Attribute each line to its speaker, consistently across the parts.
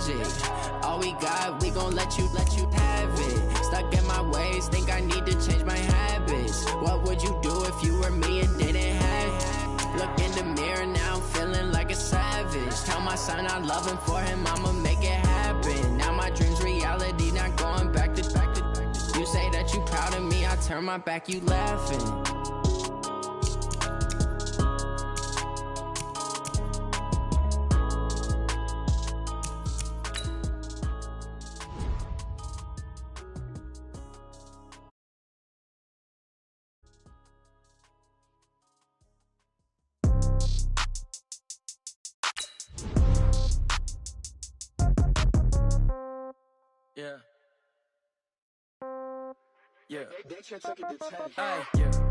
Speaker 1: magic. All we got, we gon' let you have it. Stuck in my ways, think I need to change my habits. What would you do if you were me and didn't have it? Look in the mirror, now I'm feeling like a savage. Tell my son I love him, for him I'ma make it happen. Now my dream's reality, not going back to. You say that you proud of me, I turn my back, you laughing.
Speaker 2: Yeah. Yeah.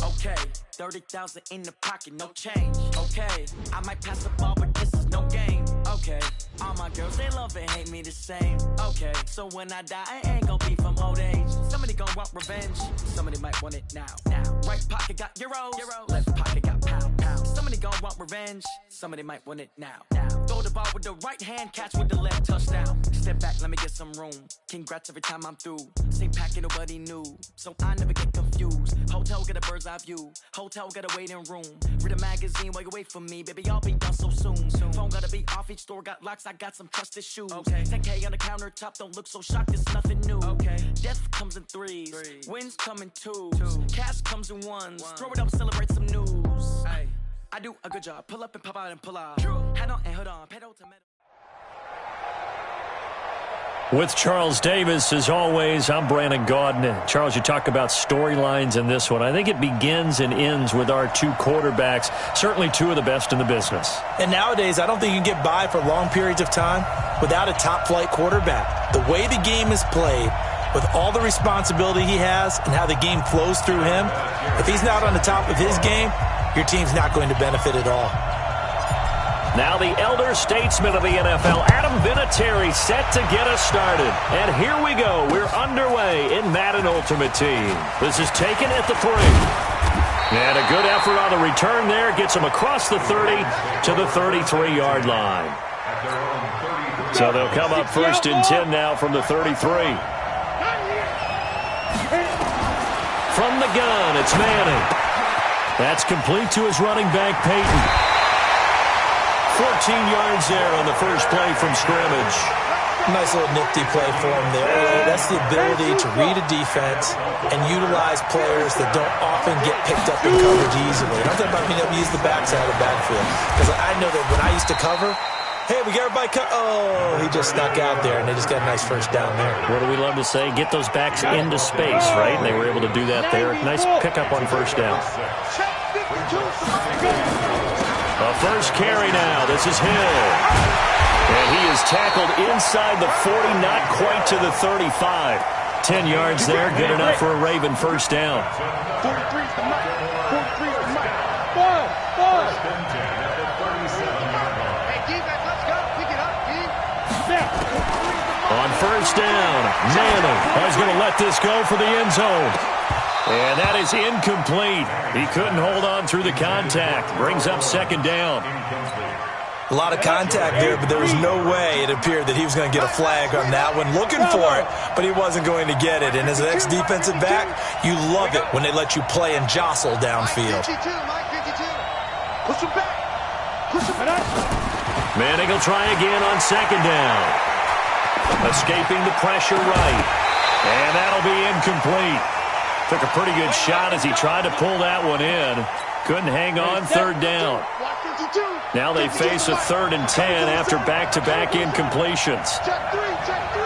Speaker 2: Okay. 30,000 in the pocket, no change. Okay. I might pass the ball, but this is no game. Okay. All my girls, they love and hate me the same. Okay. So when I die, I ain't gon' be from old age. Somebody gon' want revenge. Somebody might want it now. Right pocket got euros. Left pocket got pound. Somebody gon' want revenge. Somebody might want it now. Throw the ball with the right hand, catch with the left, touchdown. Step back, let me get some room. Congrats every time I'm through. Same packet, nobody knew. So I never get confused. Hotel got a bird's eye view. Hotel got a waiting room. Read a magazine while you wait for me. Baby, I'll be done so soon. Phone gotta be off, each store got locks. I got some trusted shoes. 10K on the countertop, don't look so shocked, it's nothing new. Death comes in threes. Wins come in twos. Cash comes in ones. Throw it up, celebrate some news. I do a good job. Pull up and pop out and pull out. Head on and hood on. Pedal to metal.
Speaker 3: With Charles Davis, as always, I'm Brandon Gaudin. Charles, you talk about storylines in this one. I think it begins and ends with our two quarterbacks, certainly two of the best in the business.
Speaker 4: And nowadays, I don't think you can get by for long periods of time without a top-flight quarterback. The way the game is played, with all the responsibility he has and how the game flows through him, if he's not on the top of his game, your team's not going to benefit at all.
Speaker 3: Now the elder statesman of the NFL, Adam Vinatieri, set to get us started. And here we go. We're underway in Madden Ultimate Team. This is taken at the 3. And a good effort on the return there. Gets him across the 30 to the 33-yard line. So they'll come up 1st and 10 now from the 33. From the gun, it's Manning. That's complete to his running back, Peyton. 14 yards there on the first play from scrimmage.
Speaker 4: Nice little nifty play for him there. That's the ability to read a defense and utilize players that don't often get picked up in coverage easily. I'm talking about being able to use the backside of the backfield. Because I know that when I used to cover, hey, we got everybody cut. Oh, he just snuck out there, and they just got a nice first down there.
Speaker 3: What do we love to say? Get those backs into space, right? And they were able to do that there. Nice pickup on first down. A first carry now. This is Hill. And he is tackled inside the 40, not quite to the 35. 10 yards there, good enough for a Raven first down.
Speaker 5: 43's the mic. 43's the mic. Hey, defense, let's go. Pick it up,
Speaker 3: On first down, Manning is going to let this go for the end zone. And that is incomplete. He couldn't hold on through the contact. Brings up second down.
Speaker 4: A lot of contact there, but there was no way it appeared that he was going to get a flag on that one. Looking for it, but he wasn't going to get it. And as an ex-defensive back, you love it when they let you play and jostle downfield.
Speaker 3: Manning will try again on second down. Escaping the pressure right. And that'll be incomplete. Took a pretty good shot as he tried to pull that one in. Couldn't hang on, third down. Now they face a 3rd and 10 after back-to-back incompletions.
Speaker 5: Check 3, check 3.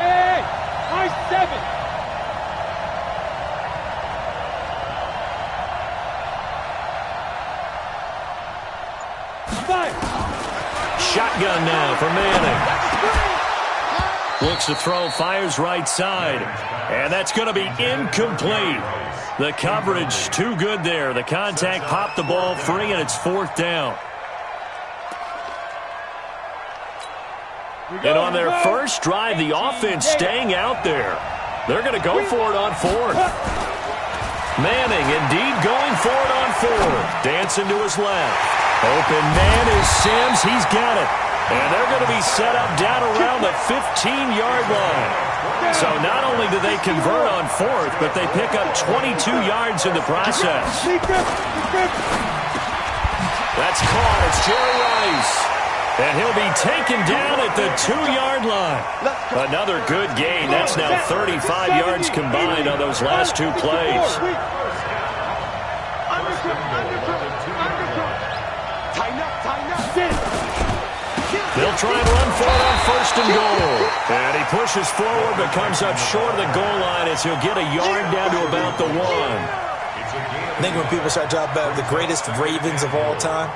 Speaker 5: Hey, high 7.
Speaker 3: Shotgun now for Manning. Looks to throw, fires right side. And that's going to be incomplete. The coverage too good there. The contact popped the ball free, and it's 4th down. And on their first drive, the offense staying out there. They're going to go for it on 4th. Manning indeed going for it on 4th. Dancing to his left. Open man is Sims. He's got it. And they're going to be set up down around the 15-yard line. So not only do they convert on fourth, but they pick up 22 yards in the process. That's caught. It's Jerry Rice. And he'll be taken down at the 2-yard line. Another good gain. That's now 35 yards combined on those last two plays. They'll try and run for it on first and goal. And he pushes forward but comes up short of the goal line as he'll get a yard down to about the 1.
Speaker 4: I think when people start talking about the greatest Ravens of all time,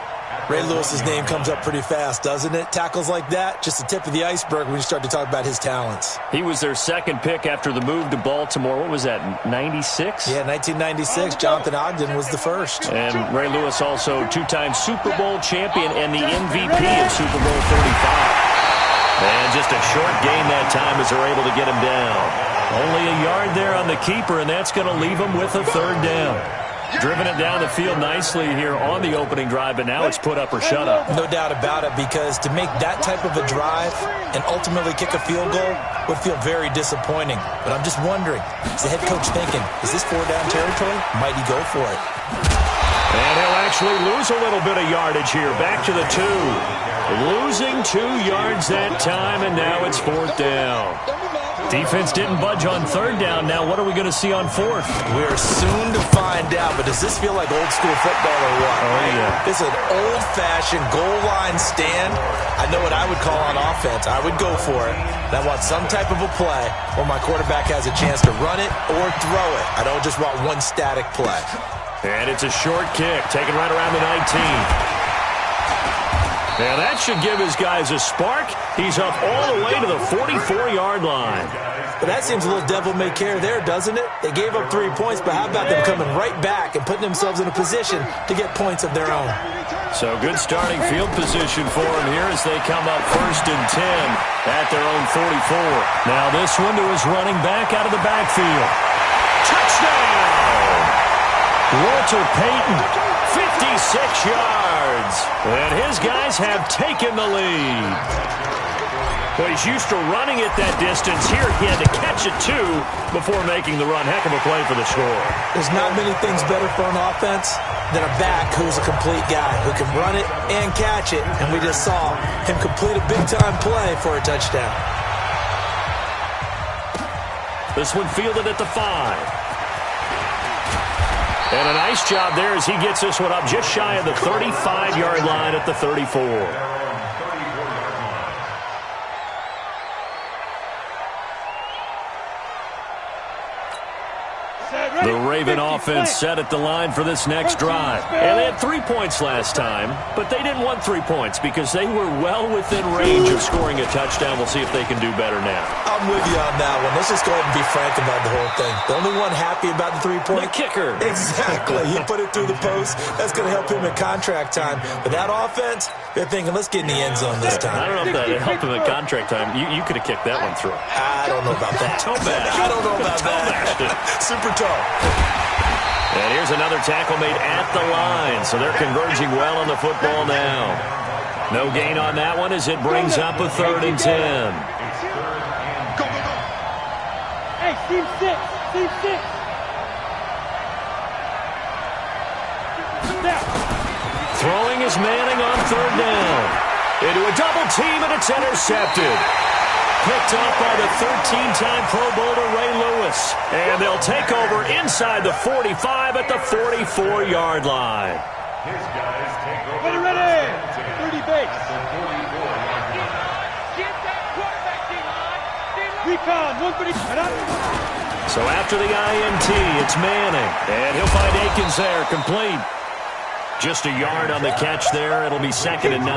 Speaker 4: Ray Lewis's name comes up pretty fast, doesn't it? Tackles like that, just the tip of the iceberg when you start to talk about his talents.
Speaker 3: He was their second pick after the move to Baltimore. What was that, 96?
Speaker 4: Yeah, 1996. Jonathan Ogden was the first.
Speaker 3: And Ray Lewis also two-time Super Bowl champion and the MVP of Super Bowl 35. And just a short gain that time as they're able to get him down. Only a yard there on the keeper, and that's going to leave him with a third down. Driven it down the field nicely here on the opening drive, but now it's put up or shut up.
Speaker 4: No doubt about it, because to make that type of a drive and ultimately kick a field goal would feel very disappointing. But I'm just wondering, is the head coach thinking, is this 4-down territory? Might he go for it?
Speaker 3: And he'll actually lose a little bit of yardage here. Back to the 2. Losing 2 yards that time, and now it's 4th down. Defense didn't budge on 3rd down. Now what are we going to see on 4th?
Speaker 4: We're soon to find out, but does this feel like old school football or what?
Speaker 3: Oh, yeah.
Speaker 4: It's an old-fashioned goal line stand. I know what I would call on offense. I would go for it. And I want some type of a play where my quarterback has a chance to run it or throw it. I don't just want one static play.
Speaker 3: And it's a short kick, taken right around the 19. Now that should give his guys a spark. He's up all the way to the 44-yard line.
Speaker 4: But that seems a little devil-may-care there, doesn't it? They gave up 3 points, but how about them coming right back and putting themselves in a position to get points of their own?
Speaker 3: So good starting field position for them here as they come up 1st and 10 at their own 44. Now this one to his running back out of the backfield. Touchdown! Walter Payton, 56 yards. And his guys have taken the lead. Well, he's used to running it that distance. Here he had to catch it, too, before making the run. Heck of a play for the score.
Speaker 4: There's not many things better for an offense than a back who's a complete guy, who can run it and catch it. And we just saw him complete a big-time play for a touchdown.
Speaker 3: This one fielded at the 5. And a nice job there as he gets this one up just shy of the 35-yard line at the 34. The Raven offense set at the line for this next drive. And they had 3 points last time, but they didn't want 3 points because they were well within range of scoring a touchdown. We'll see if they can do better now.
Speaker 4: I'm with you on that one. Let's just go ahead and be frank about the whole thing. The only one happy about the 3-point?
Speaker 3: The kicker.
Speaker 4: Exactly. He put it through the post. That's going to help him in contract time. But that offense, they're thinking, let's get in the end zone this time.
Speaker 3: I don't know if that helped him in contract time. You could have kicked that one through.
Speaker 4: I don't know about that. I don't know about that. Super toe.
Speaker 3: And here's another tackle made at the line. So they're converging well on the football now. No gain on that one as it brings up a 3rd and 10.
Speaker 5: Hey, team 6. Team 6.
Speaker 3: Throwing is Manning on 3rd down. Into a double team, and it's intercepted. Picked up by the 13-time Pro Bowler Ray Lewis. And they'll take over inside the 45 at the 44-yard line.
Speaker 5: Ready. 30 base. Recon, 130.
Speaker 3: So after the INT, it's Manning. And he'll find Akins there, complete. Just a yard on the catch there. It'll be 2nd and 9.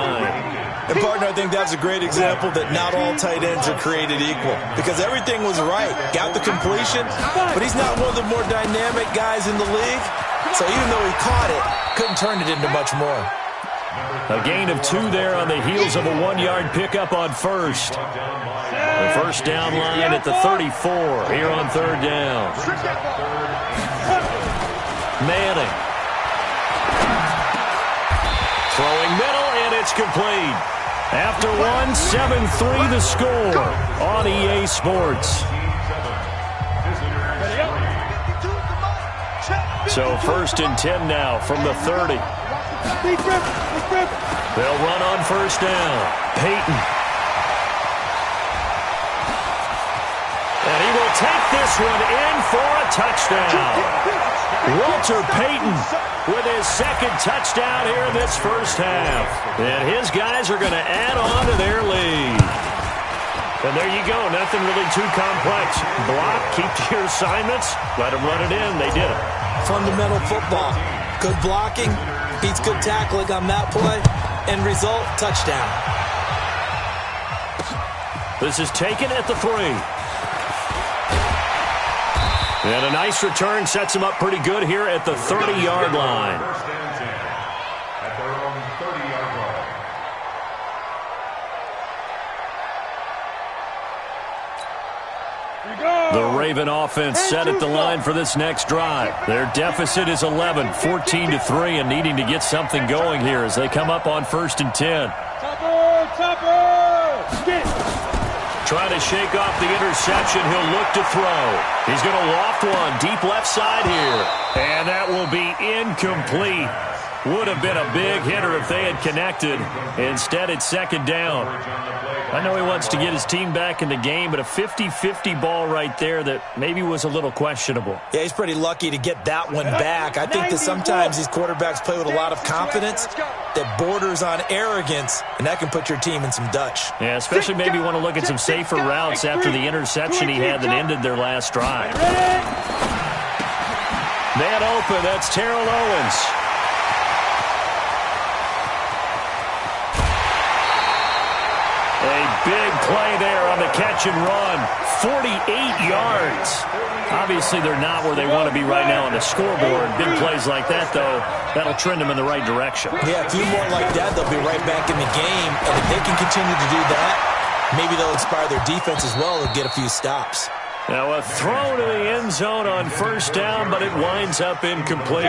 Speaker 4: And, partner, I think that's a great example that not all tight ends are created equal. Because everything was right. Got the completion, but he's not one of the more dynamic guys in the league. So even though he caught it, couldn't turn it into much more.
Speaker 3: A gain of 2 there on the heels of a 1-yard pickup on 1st. The 1st down line at the 34 here on 3rd down. Manning. Throwing middle, and it's complete. After one, 7-3 the score on EA Sports. So 1st and 10 now from the 30. They'll run on 1st down. Peyton. And he will take this one in for a touchdown. Walter Payton with his 2nd touchdown here in this first half. And his guys are going to add on to their lead. And there you go. Nothing really too complex. Block, keep to your assignments, let them run it in. They did it.
Speaker 4: Fundamental football. Good blocking, beats good tackling on that play. End result, touchdown.
Speaker 3: This is taken at the 3. And a nice return sets him up pretty good here at the 30-yard line.
Speaker 6: At their own 30-yard line.
Speaker 3: The Raven offense set at the line for this next drive. Their deficit is 11, 14-3, and needing to get something going here as they come up on 1st and 10. Trying to shake off the interception. He'll look to throw. He's going to loft one deep left side here. And that will be incomplete. Would have been a big hitter if they had connected. Instead, it's 2nd down. I know he wants to get his team back in the game, but a 50-50 ball right there that maybe was a little questionable.
Speaker 4: Yeah, he's pretty lucky to get that one back. I think that sometimes these quarterbacks play with a lot of confidence that borders on arrogance, and that can put your team in some Dutch.
Speaker 3: Yeah, especially maybe want to look at some safer routes after the interception he had that ended their last drive. Man open, that's Terrell Owens. A big play there on the catch and run. 48 yards. Obviously, they're not where they want to be right now on the scoreboard. Big plays like that, though, that'll trend them in the right direction.
Speaker 4: Yeah, a few more like that, they'll be right back in the game. And if they can continue to do that, maybe they'll inspire their defense as well and get a few stops.
Speaker 3: Now, a throw to the end zone on 1st down, but it winds up incomplete.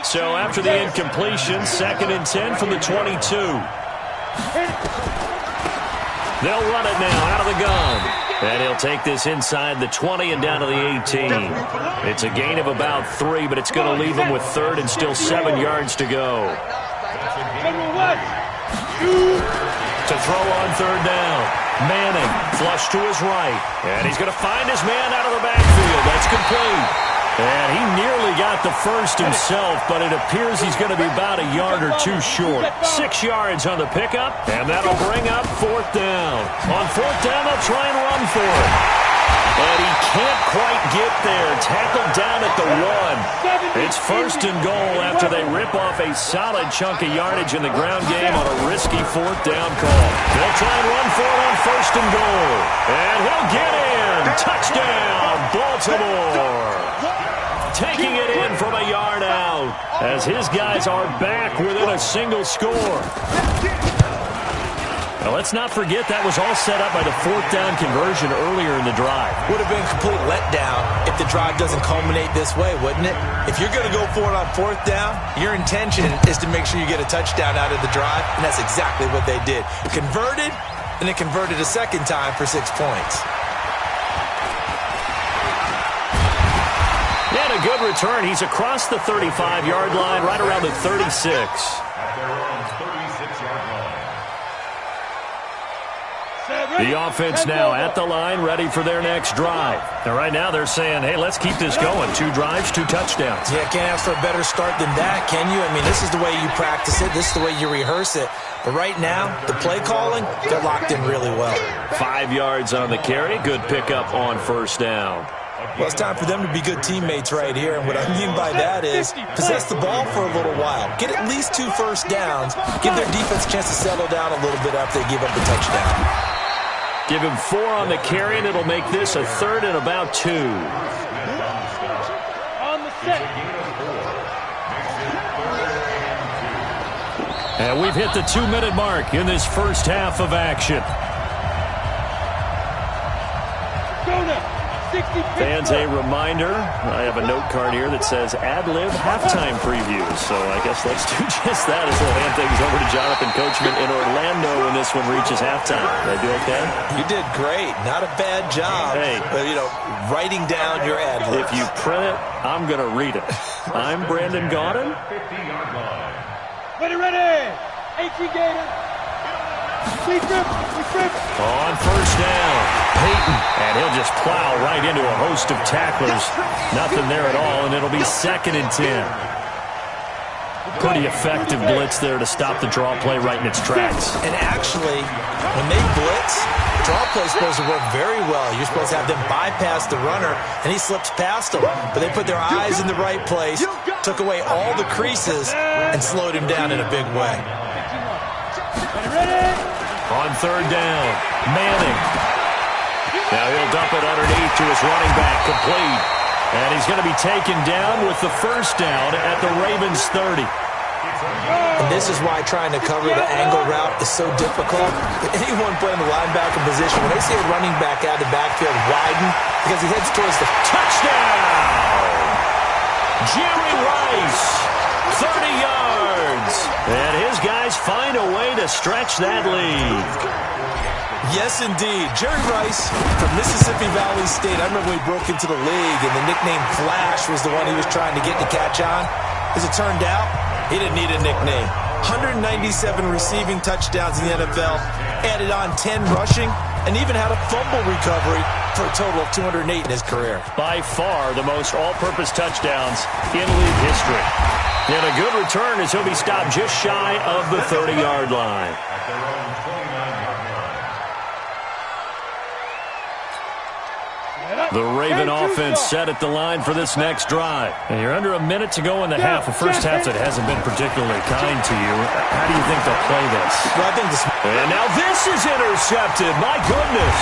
Speaker 3: So after the incompletion, 2nd and 10 from the 22. They'll run it now out of the gun. And he'll take this inside the 20 and down to the 18. It's a gain of about 3, but it's going to leave him with 3rd and still 7 yards to go. To throw on 3rd down. Manning, flush to his right. And he's going to find his man out of the backfield. That's complete. And he nearly got the first himself, but it appears he's going to be about a yard or 2 short. 6 yards on the pickup, and that'll bring up 4th down. On 4th down, they'll try and run for it. And he can't quite get there. Tackled down at the 1. It's 1st and goal after they rip off a solid chunk of yardage in the ground game on a risky 4th down call. They'll try and run for it on 1st and goal. And he'll get in. Touchdown, Baltimore. Taking it in from a yard out as his guys are back within a single score. Now, let's not forget that was all set up by the 4th down conversion earlier in the drive.
Speaker 4: Would have been a complete letdown if the drive doesn't culminate this way, wouldn't it? If you're going to go for it on 4th down, your intention is to make sure you get a touchdown out of the drive, and that's exactly what they did. Converted, and then converted a 2nd time for 6 points.
Speaker 3: And a good return. He's across the 35-yard line, right around the 36.
Speaker 6: At their own 36-yard line.
Speaker 3: The offense now at the line, ready for their next drive. And right now they're saying, hey, let's keep this going. 2 drives, 2 touchdowns.
Speaker 4: Yeah, can't ask for a better start than that, can you? I mean, this is the way you practice it. This is the way you rehearse it. But right now, the play calling, they're locked in really well.
Speaker 3: 5 yards on the carry. Good pickup on 1st down.
Speaker 4: Well, it's time for them to be good teammates right here. And what I mean by that is possess the ball for a little while. Get at least 2 first downs. Give their defense a chance to settle down a little bit after they give up the touchdown.
Speaker 3: Give him 4 on the carry, and it'll make this a 3rd and about 2. And we've hit the 2-minute mark in this first half of action. Fans, a reminder, I have a note card here that says ad-lib halftime preview. So I guess let's do just that as we'll hand things over to Jonathan Coachman in Orlando when this one reaches halftime. Did I do okay?
Speaker 4: You did great. Not a bad job.
Speaker 3: Hey.
Speaker 4: But, writing down your ad-libs.
Speaker 3: If you print it, I'm going to read it. I'm Brandon Gaudin.
Speaker 6: 50-yard line.
Speaker 5: Ready. 18 Gator. We trip.
Speaker 3: On first down, Peyton, and he'll just plow right into a host of tacklers. Nothing there at all, and it'll be 2nd and 10. Pretty effective blitz there to stop the draw play right in its tracks.
Speaker 4: And actually, when they blitz, draw play is supposed to work very well. You're supposed to have them bypass the runner, and he slips past them. But they put their eyes in the right place, took away all the creases, and slowed him down in a big way.
Speaker 3: On third down, Manning. Now he'll dump it underneath to his running back, complete. And he's going to be taken down with the first down at the Ravens 30.
Speaker 4: And this is why trying to cover the angle route is so difficult. Anyone playing the linebacker position, when they see a running back out of the backfield widen, because he heads towards the
Speaker 3: touchdown! Jerry Rice, 30 yards. And his guys find a way to stretch that lead.
Speaker 4: Yes, indeed. Jerry Rice from Mississippi Valley State. I remember when he broke into the league, and the nickname Flash was the one he was trying to get the catch on. As it turned out, he didn't need a nickname. 197 receiving touchdowns in the NFL, added on 10 rushing, and even had a fumble recovery for a total of 208 in his career.
Speaker 3: By far the most all-purpose touchdowns in league history. And a good return as he'll be stopped just shy of the 30-yard line. The Raven offense set at the line for this next drive. And you're under a minute to go in the half, a first half that hasn't been particularly kind to you. How do you think they'll play this?
Speaker 4: Well, I think this...
Speaker 3: And now this is intercepted. My goodness.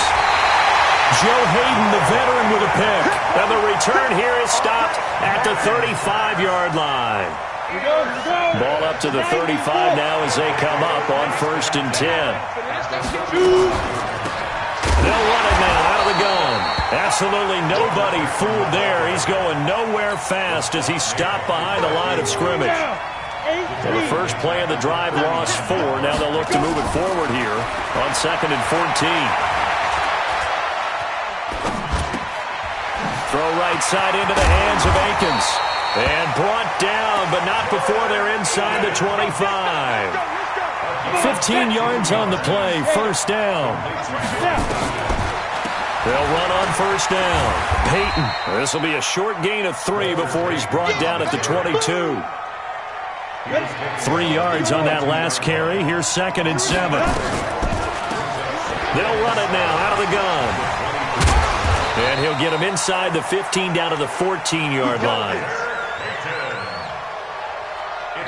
Speaker 3: Joe Hayden, the veteran, with a pick. And the return here is stopped at the 35-yard line. Ball up to the 35 now as they come up on 1st and 10. They'll run it now out of the gun. Absolutely nobody fooled there. He's going nowhere fast as he's stopped behind the line of scrimmage. Well, the first play of the drive lost 4. Now they'll look to move it forward here on 2nd and 14. Throw right side into the hands of Akins. And brought down, but not before they're inside the 25. 15 yards on the play, first down. They'll run on first down. Peyton, this will be a short gain of 3 before he's brought down at the 22. 3 yards on that last carry. Here's 2nd and 7. They'll run it now out of the gun. And he'll get him inside the 15 down to the 14-yard line.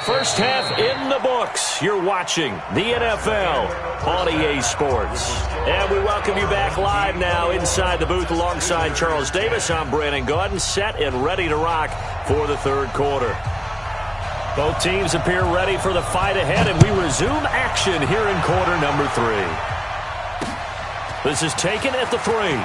Speaker 3: First half in the books. You're watching the NFL on EA Sports. And we welcome you back live now inside the booth alongside Charles Davis. I'm Brandon Gaudin, set and ready to rock for the third quarter. Both teams appear ready for the fight ahead, and we resume action here in quarter number 3. This is taken at the 3.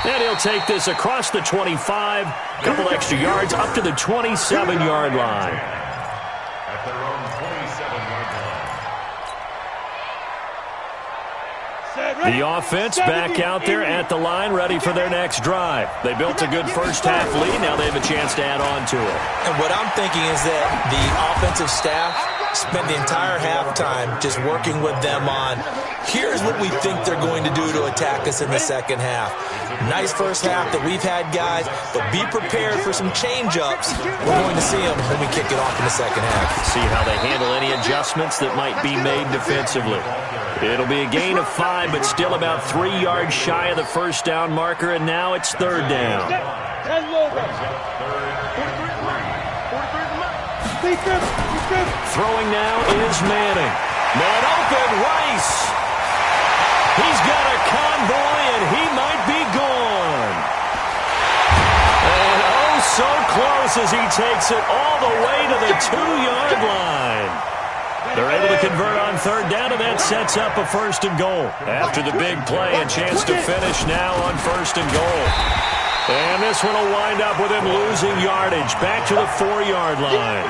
Speaker 3: And he'll take this across the 25, a couple extra yards, up to the 27-yard line.
Speaker 6: At their own 27-yard line.
Speaker 3: The offense back out there at the line, ready for their next drive. They built a good first-half lead. Now they have a chance to add on to it.
Speaker 4: And what I'm thinking is that the offensive staff spent the entire halftime just working with them on, here's what we think they're going to do to attack us in the second half. Nice first half that we've had, guys, but be prepared for some change-ups. We're going to see them when we kick it off in the second half.
Speaker 3: See how they handle any adjustments that might be made defensively. It'll be a gain of 5, but still about 3 yards shy of the first down marker, and now it's third down. Throwing now is Manning. Man open, Rice. He's got a convoy, and he might be gone. And oh, so close as he takes it all the way to the 2-yard line. They're able to to convert on third down, and that sets up a 1st and goal. After the big play, a chance to finish now on 1st and goal. And this one will wind up with him losing yardage back to the 4-yard line.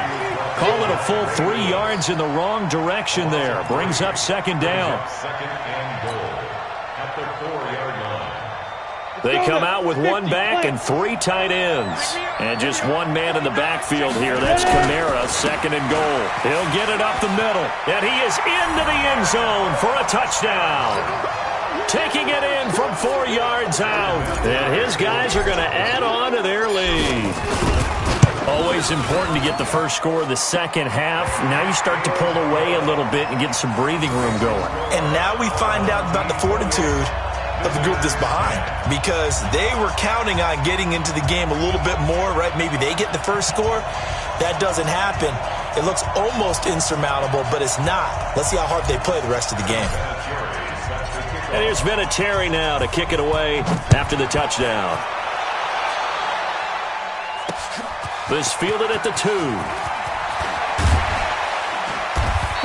Speaker 3: Call it a full 3 yards in the wrong direction there. Brings up 2nd down.
Speaker 6: 2nd and goal at the 4-yard line.
Speaker 3: They come out with 1 back and 3 tight ends. And just 1 man in the backfield here. That's Kamara, 2nd and goal. He'll get it up the middle. And he is into the end zone for a touchdown. Taking it in from 4 yards out. And his guys are going to add on to their lead. Always important to get the first score of the second half. Now you start to pull away a little bit and get some breathing room going.
Speaker 4: And now we find out about the fortitude of the group that's behind, because they were counting on getting into the game a little bit more, right? Maybe they get the first score. That doesn't happen. It looks almost insurmountable, but it's not. Let's see how hard they play the rest of the game.
Speaker 3: And here's Vinatieri now to kick it away after the touchdown. This fielded at the 2.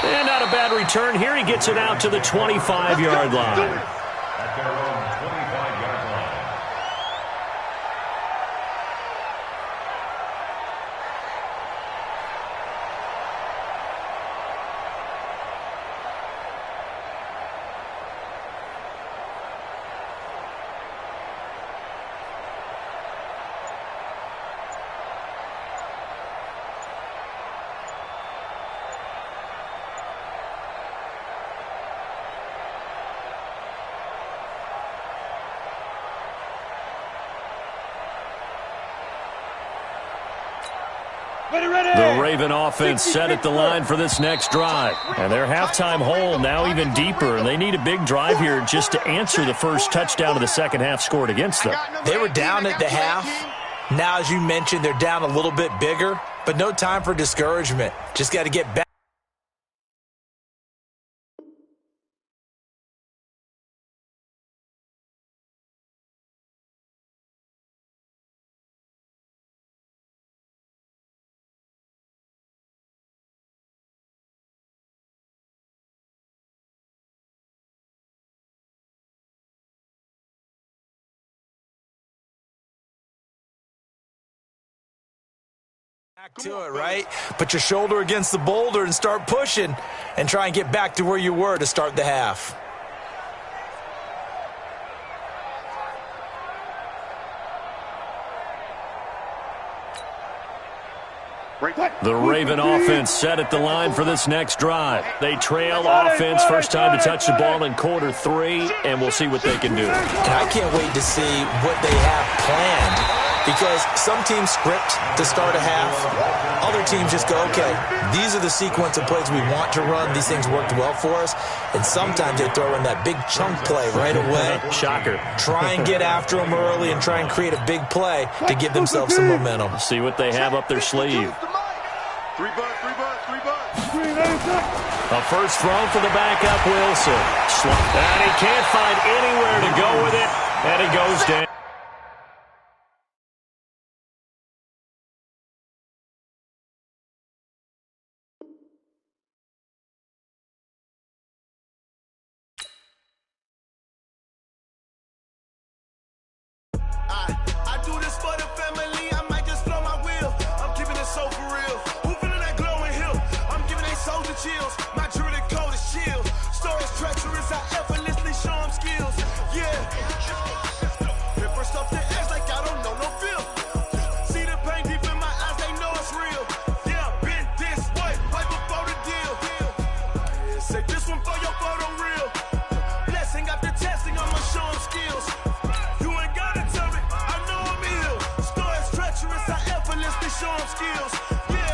Speaker 3: And not a bad return here. He gets it out to the 25-yard line.
Speaker 6: At their own 25-yard line.
Speaker 3: The Raven offense set at the line for this next drive. And their halftime hole now even deeper, and they need a big drive here just to answer the first touchdown of the second half scored against them.
Speaker 4: They were down at the half. Now, as you mentioned, they're down a little bit bigger, but no time for discouragement. Just got to get back. To it, right? Put your shoulder against the boulder and start pushing and try and get back to where you were to start the half.
Speaker 3: The Raven offense set at the line for this next drive. They trail offense, first time to touch the ball in quarter 3, and we'll see what they can do.
Speaker 4: And I can't wait to see what they have planned, because some teams script to start a half. Other teams just go, okay, these are the sequence of plays we want to run. These things worked well for us. And sometimes they throw in that big chunk play right away.
Speaker 3: Shocker.
Speaker 4: Try and get after them early and try and create a big play to give themselves some momentum.
Speaker 3: See what they have up their sleeve.
Speaker 5: 3 bucks.
Speaker 3: A first throw for the backup, Wilson. And he can't find anywhere to go with it, and he goes down.
Speaker 7: I do this for the family. I might just blow my wheel. I'm keeping it so for real. Who feeling that glowing hill? I'm giving they soldier chills. My jewelry cold as shield. Stories treacherous. I effortlessly show them skills. Yeah. Hit first off the edge like I don't know no feel. See the pain deep in my eyes. They know it's real. Yeah, been this way right before the deal. Say this one for your photo real. Blessing after testing. I'ma show them skills. Show them skills. Yeah,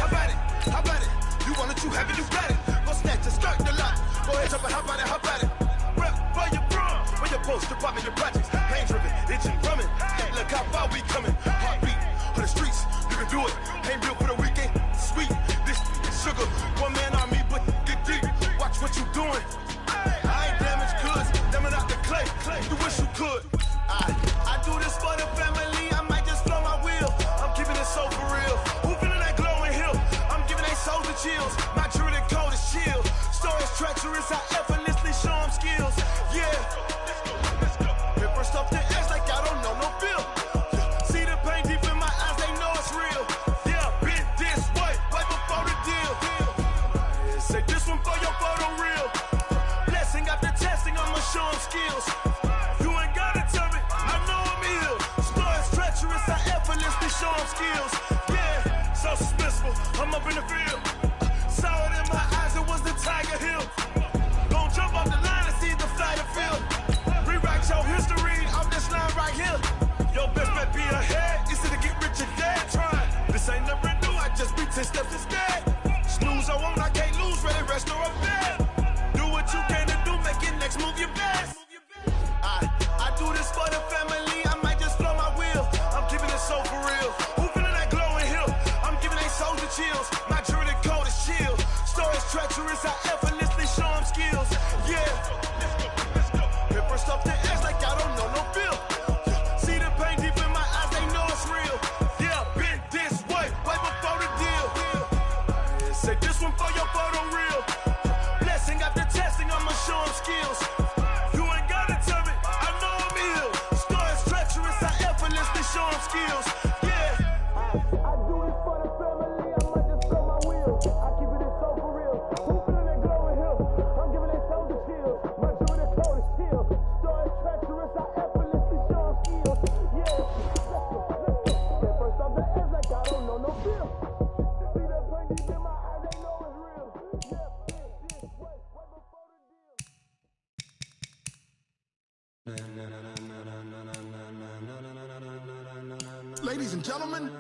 Speaker 7: how about it? You want it, you have it, you got it. Go snatch it, start the lot. Go ahead, jump it, how about it? Rep for your bro, for your post, department, your projects. Pain driven, itching, drumming. Look how far we coming. Heartbeat for the streets, you can do it. Ain't real for the weekend, sweet. This is sugar, one man army, but get deep. Watch what you doing. I ain't damaged goods, damn it out the clay. You wish you could. I do this for the family. I might just blow my wheel. I'm keeping it so for real. Who feeling that glowing hill? I'm giving they soldier chills. My jewelry cold as shield. Story treacherous, I effortlessly show them skills. Yeah. Let's go. Hit first off the edge like I don't know no feel. See the pain deep in my eyes, they know it's real. Yeah, been this way before the deal. Say this one for your photo reel. Blessing after testing, I'ma show them skills. You ain't gotta tell me, I know I'm ill. Story's treacherous, I effortlessly show them skills. Yeah, so suspenseful, I'm up in the field. Saw it in my eyes, it was the Tiger Hill. Gon' jump off the line and see the flight of field. Rewrite your history off this line right here. Your best bet be ahead, easy to get rich or dead trying. This ain't never new, I just be 10 steps instead. Snooze I won't, I can't lose, ready, rest or I'm dead. Do what you can to do, make your next move your best. I do this for the family, I might just blow my wheel. I'm keeping it so for real. Who feeling that glowing hill? I'm giving they soldier chills. My jury code is chill. Story's treacherous, I effortlessly show them skills. Yeah. Let's go. Hit first off the edge like I don't know no feel. See the pain deep in my eyes, they know it's real. Yeah, been this way before the deal. Say this one for your photo reel. Blessing after testing, I'ma show them skills. You ain't gotta tell me, I know I'm ill. Story's treacherous, I effortlessly show them skills. Yeah. I do this for the family, I might just blow my wheel. I keep it so for real. Who feeling that glowing hill? I'm giving they soldier chills. My jury code is chill. Story's treacherous, I effortlessly show them skills. Yeah. Get first off the edge like I don't know no feel. See that pain deep in my eyes, they know it's real. Yeah, this way before the deal.
Speaker 8: Ladies and gentlemen,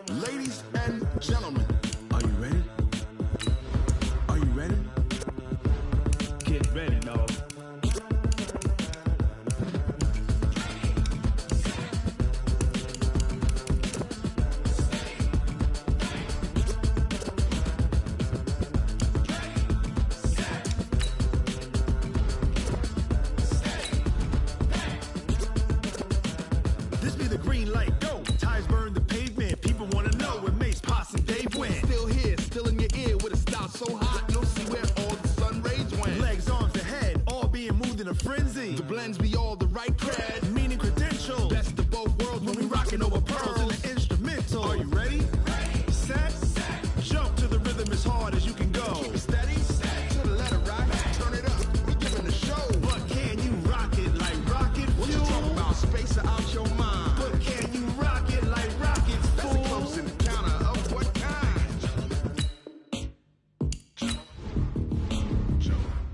Speaker 8: ladies and gentlemen, are you ready? Are you ready?
Speaker 9: Get ready, dog.
Speaker 10: This be the green light, go. Tires burn the pavement. People wanna know where Mace, Posse, and Dave went.
Speaker 8: Still here, still in your ear with a style so hot, you'll see where all the sun rays went.
Speaker 10: Legs, arms, and head, all being moved in a frenzy.
Speaker 8: The blends be all the right cred,
Speaker 10: Meaning credentials.
Speaker 8: best of both worlds when we rockin' over
Speaker 10: Pearls in
Speaker 8: pearls.
Speaker 10: the instrumental. Are you ready? Set. Jump to the rhythm as hard as you can go.
Speaker 8: Keep it steady, to the letter right, turn it up, we giving the show.
Speaker 10: But can you rock it like rocket
Speaker 8: What you
Speaker 10: fuel?
Speaker 8: talk about, space or out your mind?
Speaker 10: But can you rock it like rockets,
Speaker 8: That's a
Speaker 10: fool?
Speaker 8: close encounter of what kind?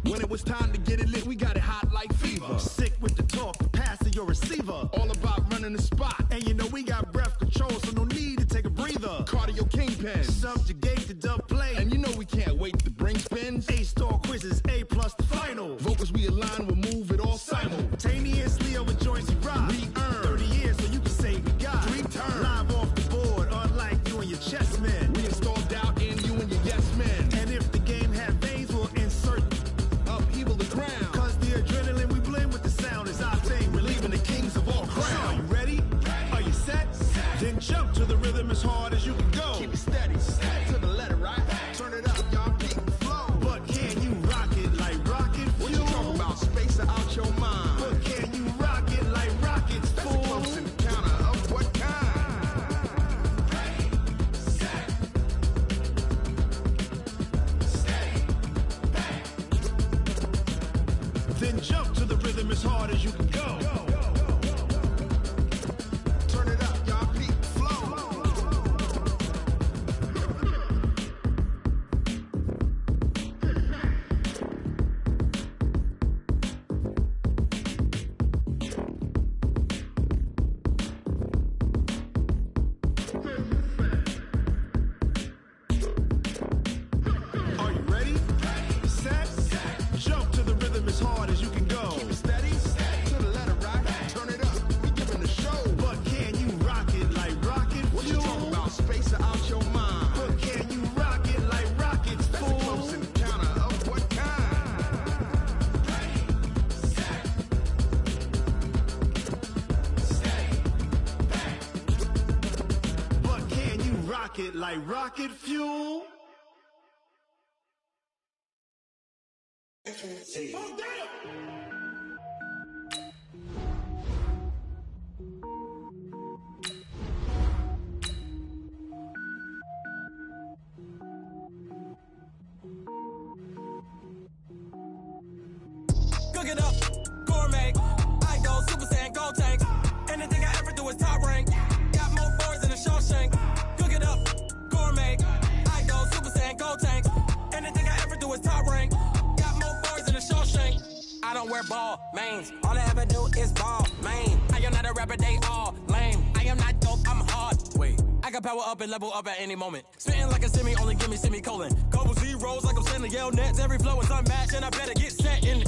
Speaker 10: When it was time to get it lit, we got it hot like fever. Sick with the talk, pass to your receiver.
Speaker 8: All about running the spot,
Speaker 10: And you know we got breath control, so no need to take a breather.
Speaker 8: cardio kingpin.
Speaker 10: Subjugate the dub play.
Speaker 8: And you know we can't wait to bring spins.
Speaker 10: A-star quizzes, A+ the final.
Speaker 8: Vocals we align, we'll move it all
Speaker 10: Simultaneously over joints we rock.
Speaker 8: We earn
Speaker 10: 30 years so you can say we got
Speaker 8: 3 turns.
Speaker 10: Live off the board, unlike you and your chess men.
Speaker 8: We install doubt in you and your yes men.
Speaker 10: And if the game had veins, we'll insert.
Speaker 8: Upheaval the ground.
Speaker 10: Cause the adrenaline we blend with the sound is our thing. We're leaving the kings of all
Speaker 8: Crown.
Speaker 10: crown. Are you ready? Are you set? Then jump to the rhythm as hard as you can go.
Speaker 8: Keep it steady, to the letter right. Turn it up, y'all peak the flow.
Speaker 10: But can you rock it like rocket
Speaker 8: What you
Speaker 10: fuel?
Speaker 8: talk about, space or out your mind?
Speaker 10: But can you rock it like rockets,
Speaker 8: That's a
Speaker 10: fool?
Speaker 8: close encounter of what kind?
Speaker 10: Then jump to the rhythm as hard as you can go.
Speaker 8: Turn it up, y'all peak the flow.
Speaker 10: Are you ready? Set. Jump to the rhythm as hard as you can go.
Speaker 8: Keep it steady, to the letter right. Turn it up, we giving the show.
Speaker 10: But can you rock it like rocket
Speaker 8: What you
Speaker 10: fuel?
Speaker 8: talk about, space or out your mind?
Speaker 10: But can you rock it like rockets,
Speaker 8: That's a close
Speaker 10: fool?
Speaker 8: encounter of what kind?
Speaker 10: But can you rock it like rocket fuel?
Speaker 2: Cook it up, gourmet. I go Super Saiyan, gold tank. Anything I ever do is top rank. Got more boys than a Shawshank. Cook it up, gourmet. I go Super Saiyan, gold tank. Anything I ever do is top rank. Got more boys than a Shawshank. I don't wear ball mains. All I ever do is ball main. I am not a rapper, they all lame. I am not dope, I'm hard. Wait, I can power up and level up at any moment. Spitting like a semi, only give me semicolon. Couple zeros like I'm sending yell nets. Every flow is unmatched, and I better get set in.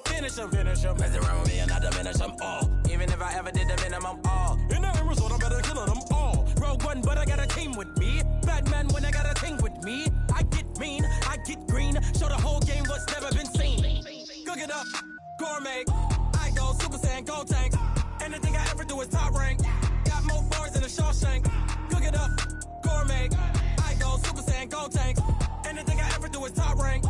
Speaker 2: Finish them. Mess around with me and I diminish them all. Even if I ever did the minimum, all. In the end result, I'm better killing them all. Rogue One, but I got a team with me. Batman when I got a team with me. I get mean, I get green. Show the whole game what's never been seen. Cook it up, gourmet. I go Super Saiyan, gold tank. Anything I ever do is top rank. Got more bars than a Shawshank. Cook it up, gourmet. I go Super Saiyan, gold tank. Anything I ever do is top rank.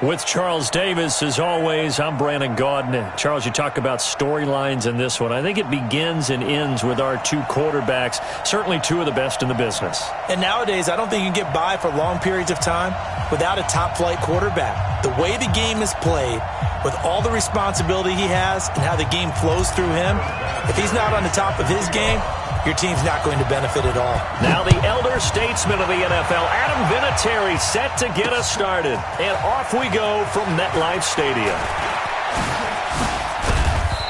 Speaker 3: With Charles Davis, as always, I'm Brandon Gaudin. Charles, you talk about storylines in this one. I think it begins and ends with our two quarterbacks, certainly two of the best in the business.
Speaker 4: And nowadays, I don't think you can get by for long periods of time without a top-flight quarterback. The way the game is played, with all the responsibility he has and how the game flows through him, if he's not on the top of his game, your team's not going to benefit at all.
Speaker 3: Now the elder statesman of the NFL, Adam Vinatieri, set to get us started. And off we go from MetLife Stadium.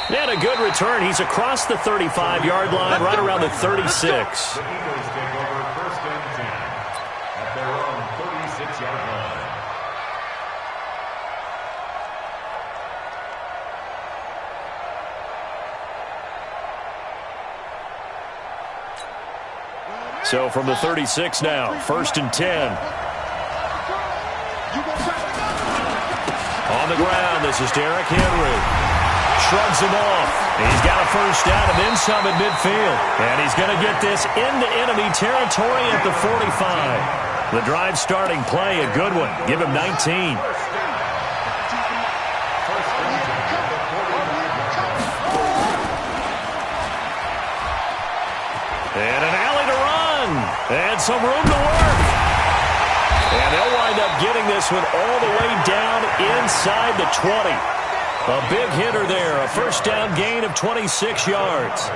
Speaker 3: And a good return. He's across the 35-yard line, right around the 36.
Speaker 6: The Eagles take over first and 10 at their own 36-yard line.
Speaker 3: So from the 36 now, first and 10. On the ground, this is Derrick Henry. Shrugs him off. He's got a first down and then some at midfield. And he's going to get this into enemy territory at the 45. The drive starting play, a good one. Give him 19. And an alley to run. And some room to work. And they'll wind up getting this one all the way down inside the 20. A big hitter there. A first down gain of 26 yards.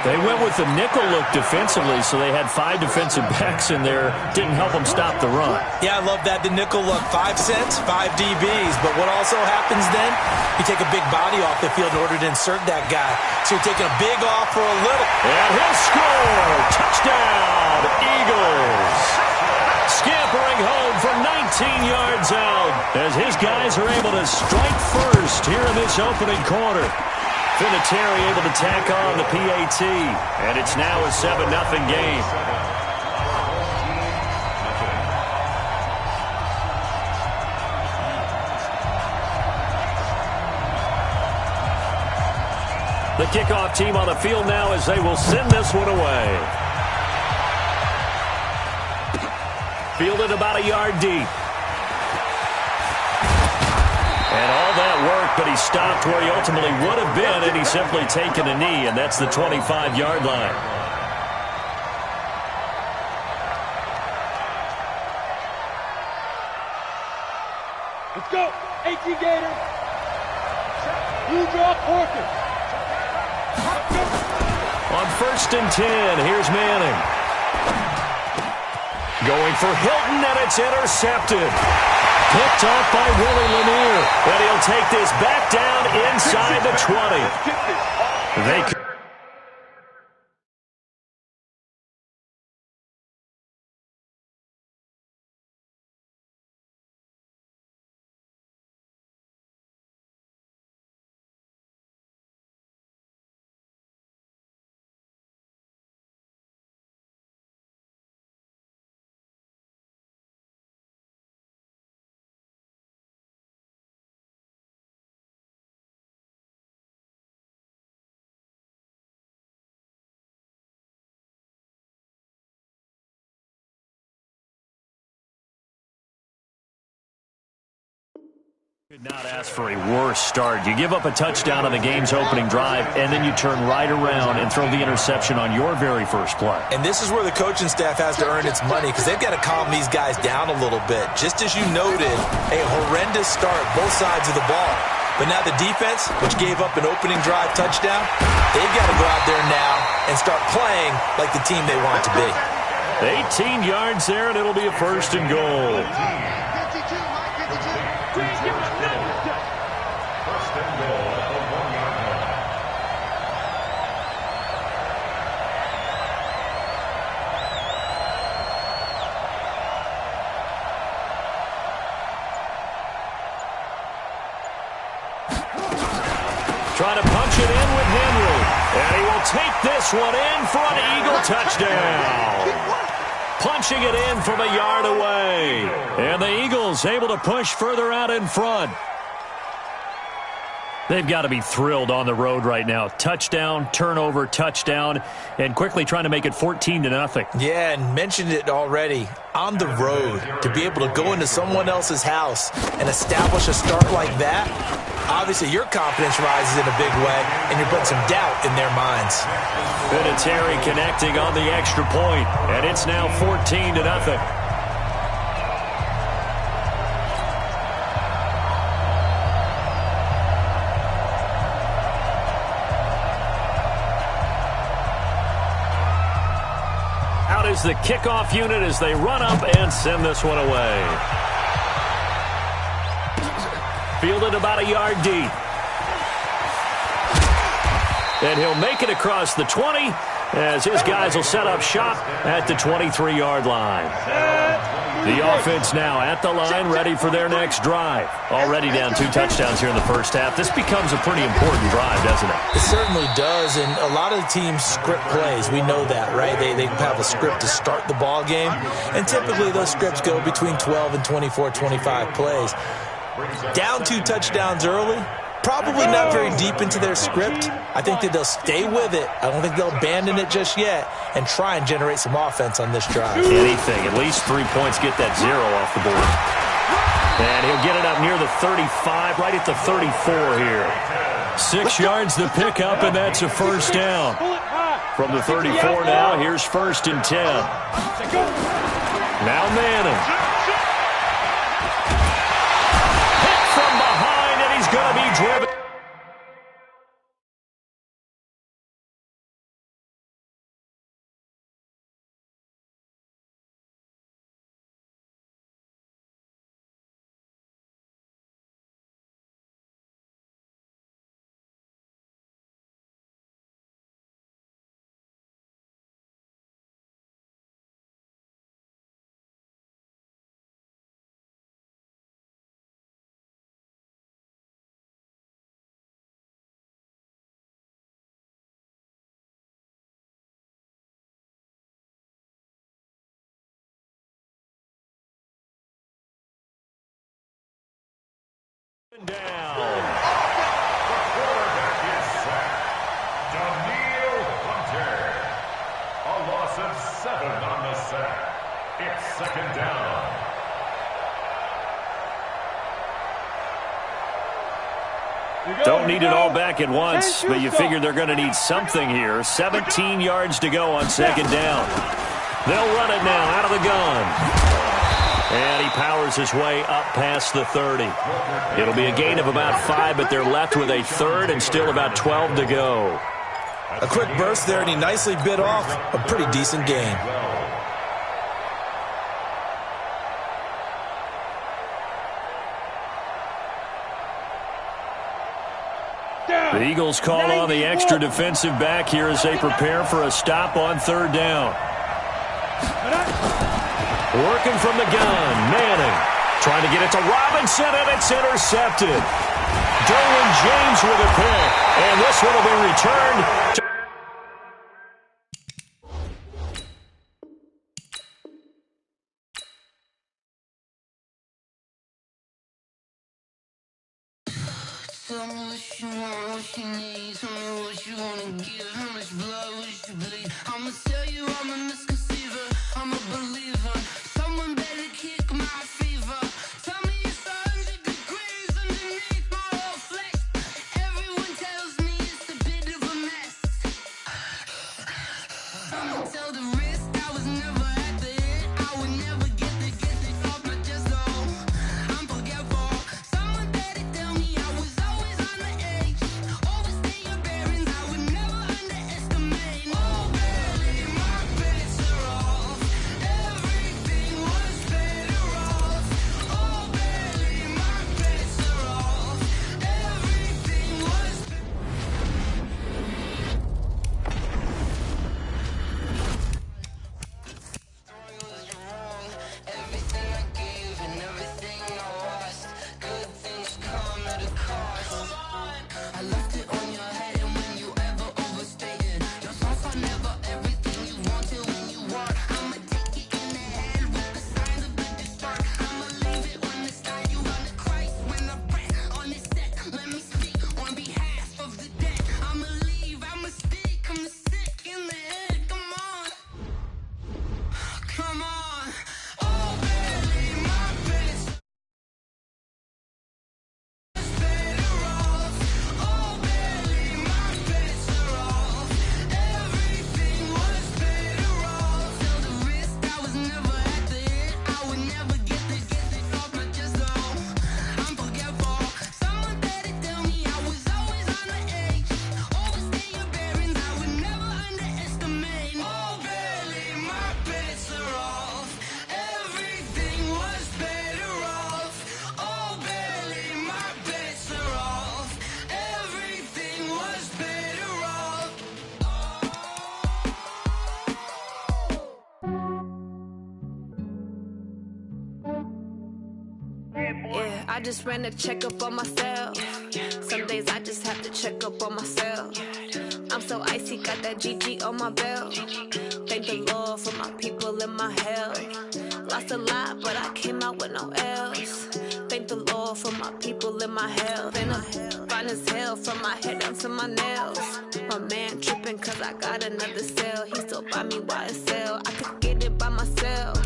Speaker 3: They went with the nickel look defensively, so they had 5 defensive backs in there. Didn't help them stop the run.
Speaker 4: Yeah, I love that. The nickel look. 5 cents, 5 DBs. But what also happens then, you take a big body off the field in order to insert that guy. So you're taking a big off for a little.
Speaker 3: And he'll score. Touchdown, Eagles. Scampering home from 19 yards out as his guys are able to strike first here in this opening quarter. Vinatieri able to tack on the PAT, and it's now a 7-0 game. The kickoff team on the field now as they will send this one away. Fielded about a yard deep. And all that work, but he stopped where he ultimately would have been, and he's simply taken a knee, and that's the 25-yard line.
Speaker 5: Let's go. 18 Gator. You draw Porter.
Speaker 3: On first and 10, here's Manning. Going for Hilton, and it's intercepted. Picked off by Willie Lanier. And he'll take this back down inside the 20. They Could not ask for a worse start. You give up a touchdown on the game's opening drive, and then you turn right around and throw the interception on your very first play.
Speaker 4: And this is where the coaching staff has to earn its money because they've got to calm these guys down a little bit. Just as you noted, a horrendous start, both sides of the ball. But now the defense, which gave up an opening drive touchdown, they've got to go out there now and start playing like the team they want to be.
Speaker 3: 18 yards there, and it'll be a first and goal. Trying to punch it in with Henry. And he will take this one in for an Eagle touchdown. Punching it in from a yard away. And the Eagles able to push further out in front. They've got to be thrilled on the road right now. Touchdown, turnover, touchdown, and quickly trying to make it 14-0.
Speaker 4: Yeah, and mentioned it already. On the road, to be able to go into someone else's house and establish a start like that, obviously your confidence rises in a big way, and you're putting some doubt in their minds.
Speaker 3: Vinatieri connecting on the extra point, and it's now 14-0. Is the kickoff unit as they run up and send this one away. Fielded about a yard deep. And he'll make it across the 20 as his guys will set up shop at the 23-yard line. The offense now at the line, ready for their next drive. Already down 2 touchdowns here in the first half. This becomes a pretty important drive, doesn't it?
Speaker 4: It certainly does, and a lot of the teams script plays. We know that, right? They have a script to start the ball game, and typically those scripts go between 12 and 24, 25 plays. Down 2 touchdowns early, probably not very deep into their script. I think that they'll stay with it. I don't think they'll abandon it just yet and try and generate some offense on this drive.
Speaker 3: Anything. At least 3 points, get that 0 off the board. And he'll get it up near the 35, right at the 34 here. 6 yards to pick up, and that's a first down. From the 34 now, here's 1st and 10. Now Manning. Hit from behind, and he's going to be driven. Down.
Speaker 6: The quarterback is sacked. Daniil Hunter. A loss of 7 on the sack. It's 2nd down.
Speaker 3: Don't need it all back at once, but you figure they're going to need something here. 17 yards to go on 2nd down. They'll run it now out of the gun. And he powers his way up past the 30. It'll be a gain of about 5, but they're left with a 3rd and still about 12 to go.
Speaker 4: A quick burst there, and he nicely bit off a pretty decent gain.
Speaker 3: The Eagles call on the extra defensive back here as they prepare for a stop on 3rd down. Working from the gun, Manning. Trying to get it to Robinson, and it's intercepted. Derwin James with a pick, and this one will be returned to
Speaker 11: tell me what you want, what you need. Tell me what you want to give. How much blood would you bleed? I'ma tell you I'm a misconceiver. I'm a believer. Someone better kick my fever. Tell me it's 100 degrees underneath.
Speaker 12: Yeah, I just ran a checkup on myself. Some days I just have to check up on myself. I'm so icy, got that GG on my belt. Thank the Lord for my people and my health. Lost a lot, but I came out with no L's. Thank the Lord for my people and my health. And I'm fine as hell from my head down to my nails. My man tripping cause I got another cell. He still buy me YSL. I could get it by myself.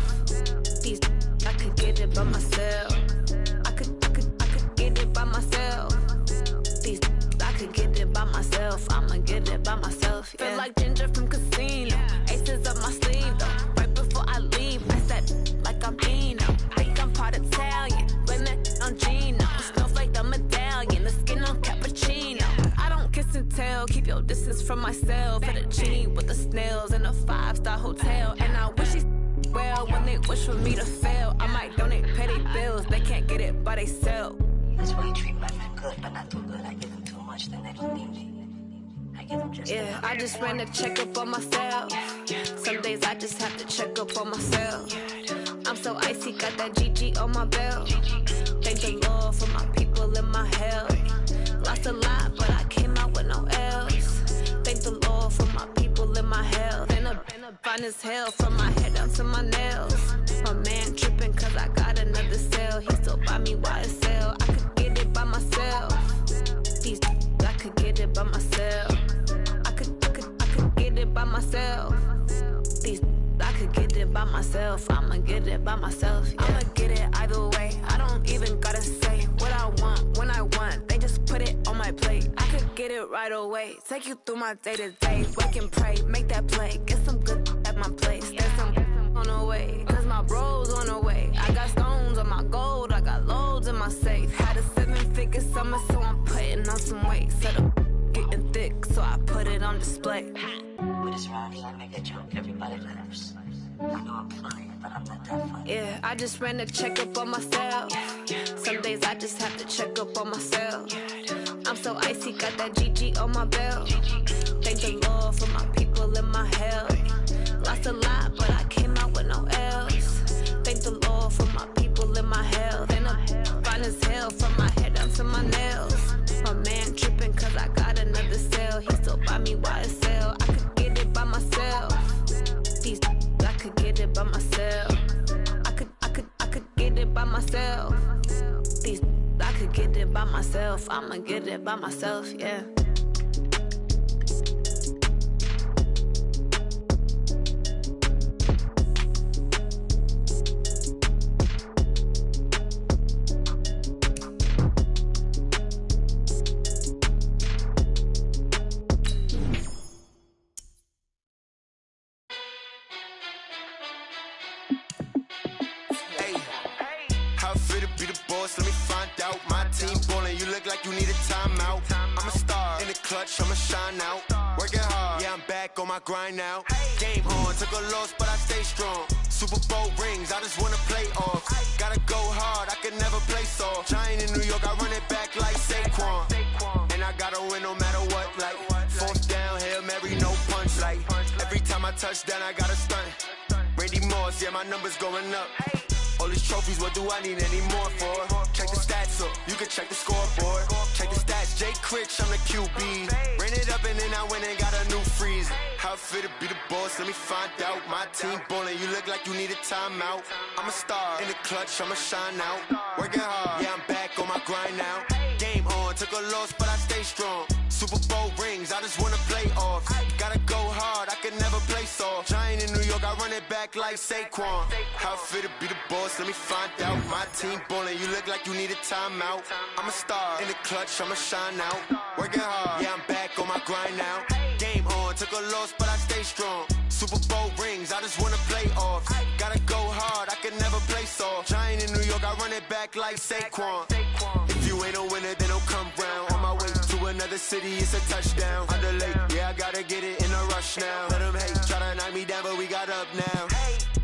Speaker 12: I could get it by myself. I could get it by myself. I could get it by myself. I'ma get it by myself. Yeah. Feel like Ginger from Casino. Aces up my sleeve though. Right before I leave, I said like I'm Dino. Think I'm part Italian. Blame that on Gino. Smells like the medallion. The skin on cappuccino. I don't kiss and tell. Keep your distance from myself. At a gene with the snails in a 5-star hotel. And I wish he's well when they wish for me to fail. I might donate petty bills. They can't get it by themselves.
Speaker 13: That's why you treat my friend good, but not too good. I give them too much, then they don't need me. I give them just
Speaker 12: yeah, I just ran a checkup on myself. Some days I just have to check up on myself. I'm so icy, got that GG on my belt. Thank the Lord for my people and my health. Lost a lot, but I came out with no L's. Thank the Lord for my people and my health. And I'm fine as hell from my head down to my nails. My man tripping cause I got another cell. He still buy me YSL. I could get it by myself. I could get it by myself. I could get it by myself. I could get it by myself. I'ma get it by myself. Yeah. I'ma get it either way. I don't even gotta say what I want when I want. They just put it on my plate. I could get it right away. Take you through my day to day. Wake and pray, make that play. Get some good at my place. There's some on the way. Cause my bros on the way. I got stones on my gold. I got loads in my safe. Had a 7-figure summer, so I'm putting on some weight. Set up getting thick, so I put it on display.
Speaker 13: With this round, you wanna make a joke. Everybody laughs. I know I'm funny, but I'm not that funny.
Speaker 12: Yeah, I just ran a checkup on myself. Some days I just have to check up on myself. I'm so icy, got that GG on my belt. Thank the Lord for my people and my health. Lost a lot, but I came out with no L's. Thank the Lord for my people and my health. And I'm fine as hell from my head down to my nails. My man tripping cause I got another cell. He still buy me YSL. I could get it by myself. I could get it by myself. I could get it by myself. I could get it by myself. I'ma get it by myself, yeah.
Speaker 7: Let me find out. My team ballin', you look like you need a timeout. I'm a star in the clutch, I'ma shine out. Working hard, yeah, I'm back on my grind now. Game on, took a loss, but I stay strong. Super Bowl rings, I just wanna play off. Gotta go hard, I can never play soft. Giant in New York, I run it back like Saquon. And I gotta win no matter what, like 4th down, Hail Mary, no punch. Like every time I touch down, I gotta stunt. Randy Moss, yeah, my numbers going up. All these trophies, what do I need any more for? Check the stats up, you can check the scoreboard. Check the stats, Jay Critch, I'm the QB. Ran it up and then I went and got a new freeze. How it feel to be the boss, let me find out. My team ballin', you look like you need a timeout. I'm a star in the clutch, I'ma shine out. Working hard, yeah, I'm back on my grind now. Game on, took a loss, but I stay strong. Super Bowl rings, I just wanna play off. Gotta go hard, I can never play soft. Giant in New York, I run it back like Saquon. How it feel to be the boss, let me find out. My team ballin', you look like you need a timeout. I'm a star in the clutch, I'ma shine out. Working hard, yeah, I'm back on my grind now. Game on, took a loss, but I stay strong. Super Bowl rings, I just wanna play off. Gotta go hard, I can never play soft. Giant in New York, I run it back like Saquon. If you ain't a winner, then don't come round. On my way to another city, it's a touchdown. Underlay, yeah, I gotta get it in a rush now. Let them hate, try to knock me down, but we got up now.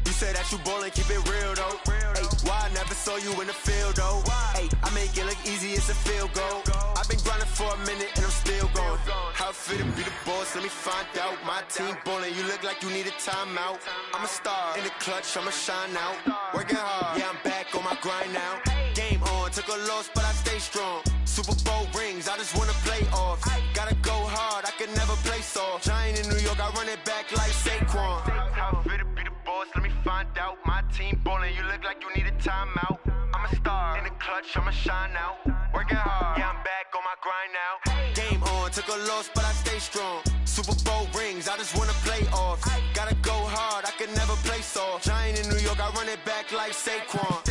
Speaker 7: You said that you ballin', keep it real though. Hey, why I never saw you in the field though? Hey, I make it look easy, it's a field goal. I've been grinding for a minute and I'm still going. How it feel to be the boss, let me find out. My team ballin', you look like you need a timeout. I'm a star in the clutch, I'ma shine out. Working hard, yeah, I'm back on my grind now. Game on, on, took a loss, but I stay strong. Super Bowl rings, I just wanna play off. Gotta go hard, I can never play soft. Giant in New York, I run it back like Saquon. How fit to be the boss, let me find out. My team ballin', you look like you need a timeout. I'm a star, in the clutch, I'ma shine out. Working hard, yeah, I'm back on my grind now. Game on, took a loss, but I stay strong. Super Bowl rings, I just wanna play off. Gotta go hard, I can never play soft. Giant in New York, I run it back like Saquon.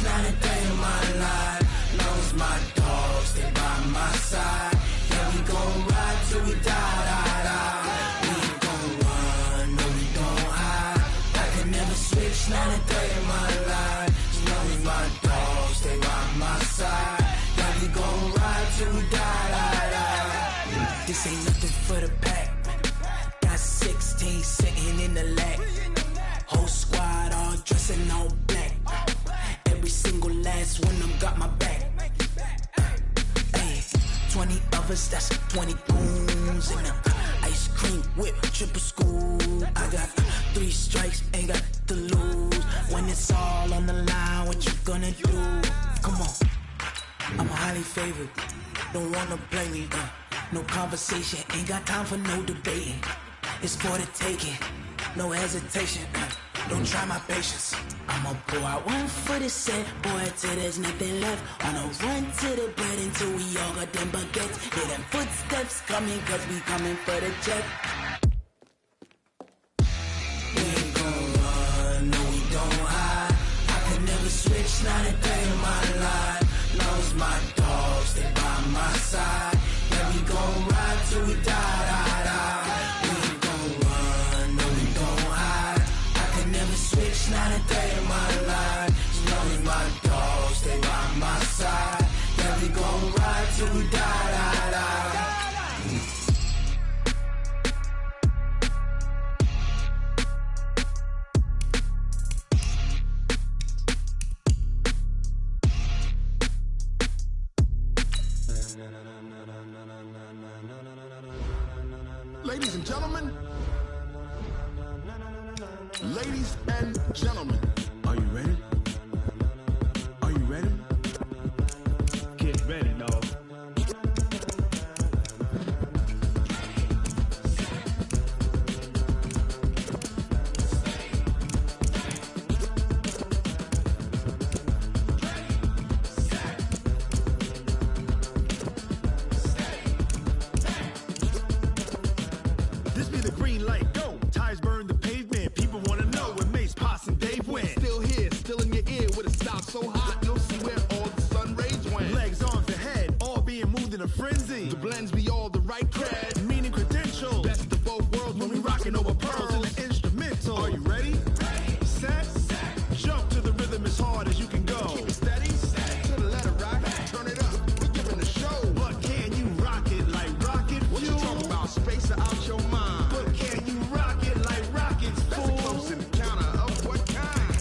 Speaker 11: Not a day in my life. Long as my dogs stay by my side. Yeah, we gon' ride till we die. We ain't gon' run, no, we don't hide. I can never switch, not a day in my life. As long as my dogs stay by my side. Yeah, we gon' ride till we die. This ain't nothing for the pack. Got 16 sitting in the lag. Whole squad all dressing all black. Every single last one of them got my back. Hey, 20 of us, that's 20 goons in the ice cream whip, triple school. I got 3 strikes, ain't got to lose. When it's all on the line, what you gonna do? Come on, I'm highly favored. Don't wanna play me, no conversation, ain't got time for no debating. It's for the taking, no hesitation. Don't try my patience. I'ma pull out one for the set, boy, till there's nothing left. Wanna run to the bread until we all got them baguettes. Hear them footsteps coming, cause we coming for the jet. We ain't gon' run, no, we don't hide. I can never switch, not a day in my life. Long as my dogs stay by my side. Yeah, we gon' ride till we die. We ain't gon' run, no, we don't hide. Never switch, not a day in my life. As long as my dogs stay by my side. Yeah, we gon' ride till we die.
Speaker 8: Ladies and gentlemen. Ladies and gentlemen, are you ready? Are you ready?
Speaker 9: Get ready, dog.
Speaker 10: This be the green light, go. Tires burn the pavement. People wanna know when Mace, Poss, and Dave went. Still here, still in your ear with a style so hot, you'll see where all the sun rays went. Legs, arms, and head, all being moved in a frenzy. The blends be all the right cred, meaning credentials. Best of both worlds when we rockin' over pearls in the instrumental. Are you ready? Set, jump to the rhythm as hard as you can go. Keep it steady, to the letter right, turn it up, we giving the show. But can you rock it like rocket fuel? What you talking about, space out your mind? But can you rock it like rockets, fool? That's a close encounter of what kind?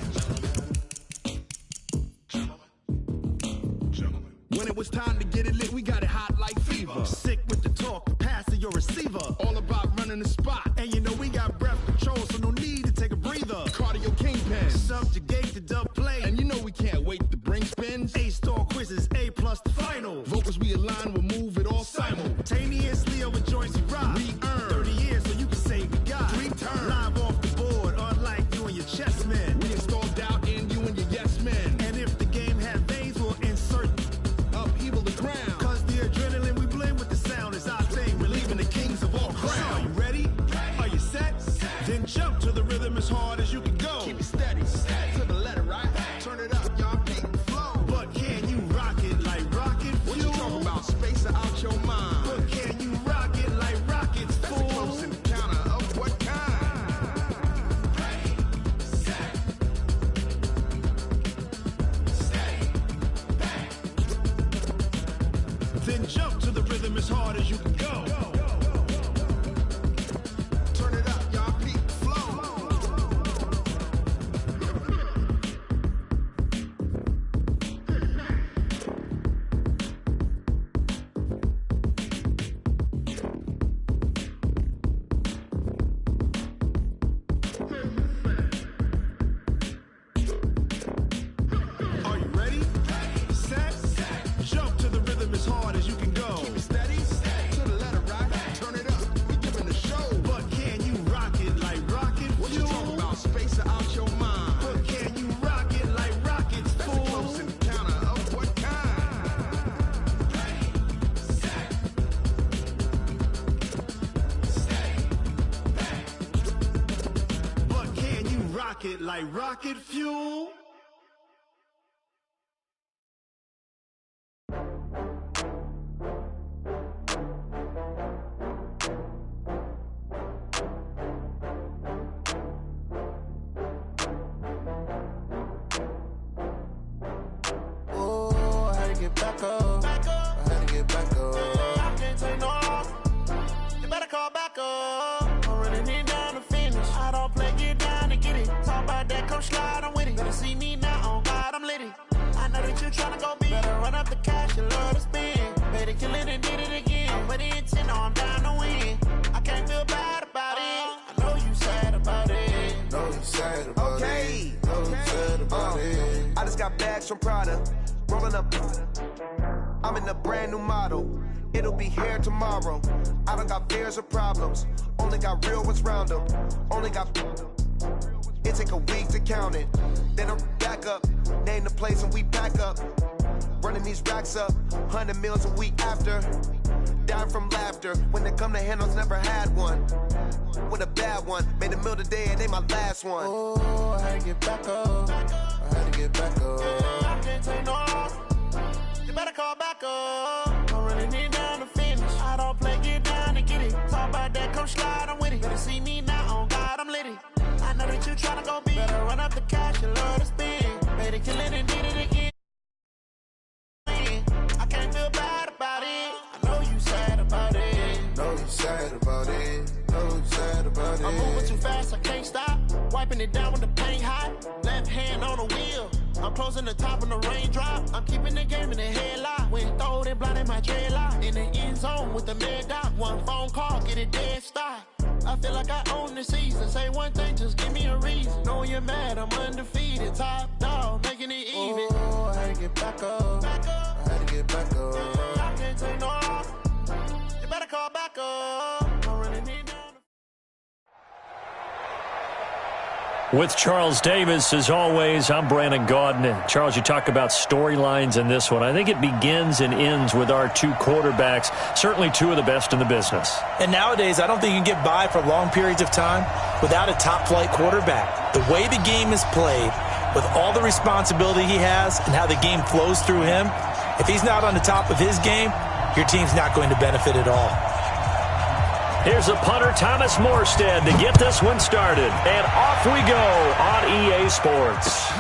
Speaker 10: Gentlemen. When it was time to get it lit, we got it hot like fever. Sick with the talk, the pass to your receiver. All about running the spot. And you know we got breath control, so no need to take a breather. Cardio kingpin, subjugate the dub play. And you know we can't wait to bring spins. A-star quizzes, A+ the final. Vocals we align, we'll move it all simultaneously over joints we rock. We earn 30 years, so you can say we got 3 turns. Live off the board, unlike you and your chess men. We install doubt in you and your yes men. And if the game had veins, we'll insert upheaval the ground. Cause the adrenaline we blend with the sound is our thing, relieving the kings of all crowns. So are you ready? Are you set? Then jump to the rhythm as hard as you can go. Keep it steady, to the letter right. Turn it up, y'all keep the flow. But can you rock it like rocket fuel? What you talking about, space out your mind? But can you rock it like rockets, fool? That's a close encounter of what kind? rocket like rocket fuel.
Speaker 7: Get back up. I had to get back up. I can't take no loss. You better call back up. I'm running it down to finish. I don't play, get down and get it. Talk about that, come slide, I'm with it. Better see me now, on God, I'm litty. I know that you tryna go big. Better run up the cash, you love to spend. Better kill it and did it again. I'm with the intent, no, I'm down to win. I can't feel bad about it. I know you sad about it.
Speaker 14: Know you sad about it. Know you sad about it. I just got bags from Prada. Rolling up, I'm in a brand new model. It'll be here tomorrow. I don't got fears or problems. Only got real ones round them. Only got. It take a week to count it. Then I'm back up. Name the place and we pack up. Running these racks up. 100 meals a week after. Dying from laughter. When they come to handles, never had one. With a bad one. Made a meal today and they my last one.
Speaker 7: Oh, I had to get back up. I had to get back up. I can't take no loss. You better call back up. I'm running it down to finish. I don't play, get down and get it. Talk about that, come slide, I'm with it. Better see me now, on God, I'm litty. I know that you tryna go big. Better run up the cash, you love to spend. Better kill it and did it again. I can't feel bad about it. I know you sad about it.
Speaker 14: Know you sad about it. Know you sad about it.
Speaker 7: I'm moving too fast, I can't stop. Wiping it down with the paint hot. Left hand on the wheel. I'm closing the top of the raindrop. I'm keeping the game in the headlock. When throwed and blinded my dreadlock. In the end zone with the mad dot. One phone call, get it dead stop. I feel like I own the season. Say one thing, just give me a reason. Know you're mad, I'm undefeated. Top dog, making it even.
Speaker 14: Oh, I had to get back up. I had to get back up.
Speaker 7: I can't take no loss. You better call back up. I'm running it down.
Speaker 3: With Charles Davis, as always, I'm Brandon Gaudin. Charles, you talk about storylines in this one. I think it begins and ends with our two quarterbacks, certainly two of the best in the business.
Speaker 4: And nowadays, I don't think you can get by for long periods of time without a top-flight quarterback. The way the game is played, with all the responsibility he has and how the game flows through him, if he's not on the top of his game, your team's not going to benefit at all.
Speaker 3: Here's the punter, Thomas Morstead, to get this one started. And off we go on EA Sports.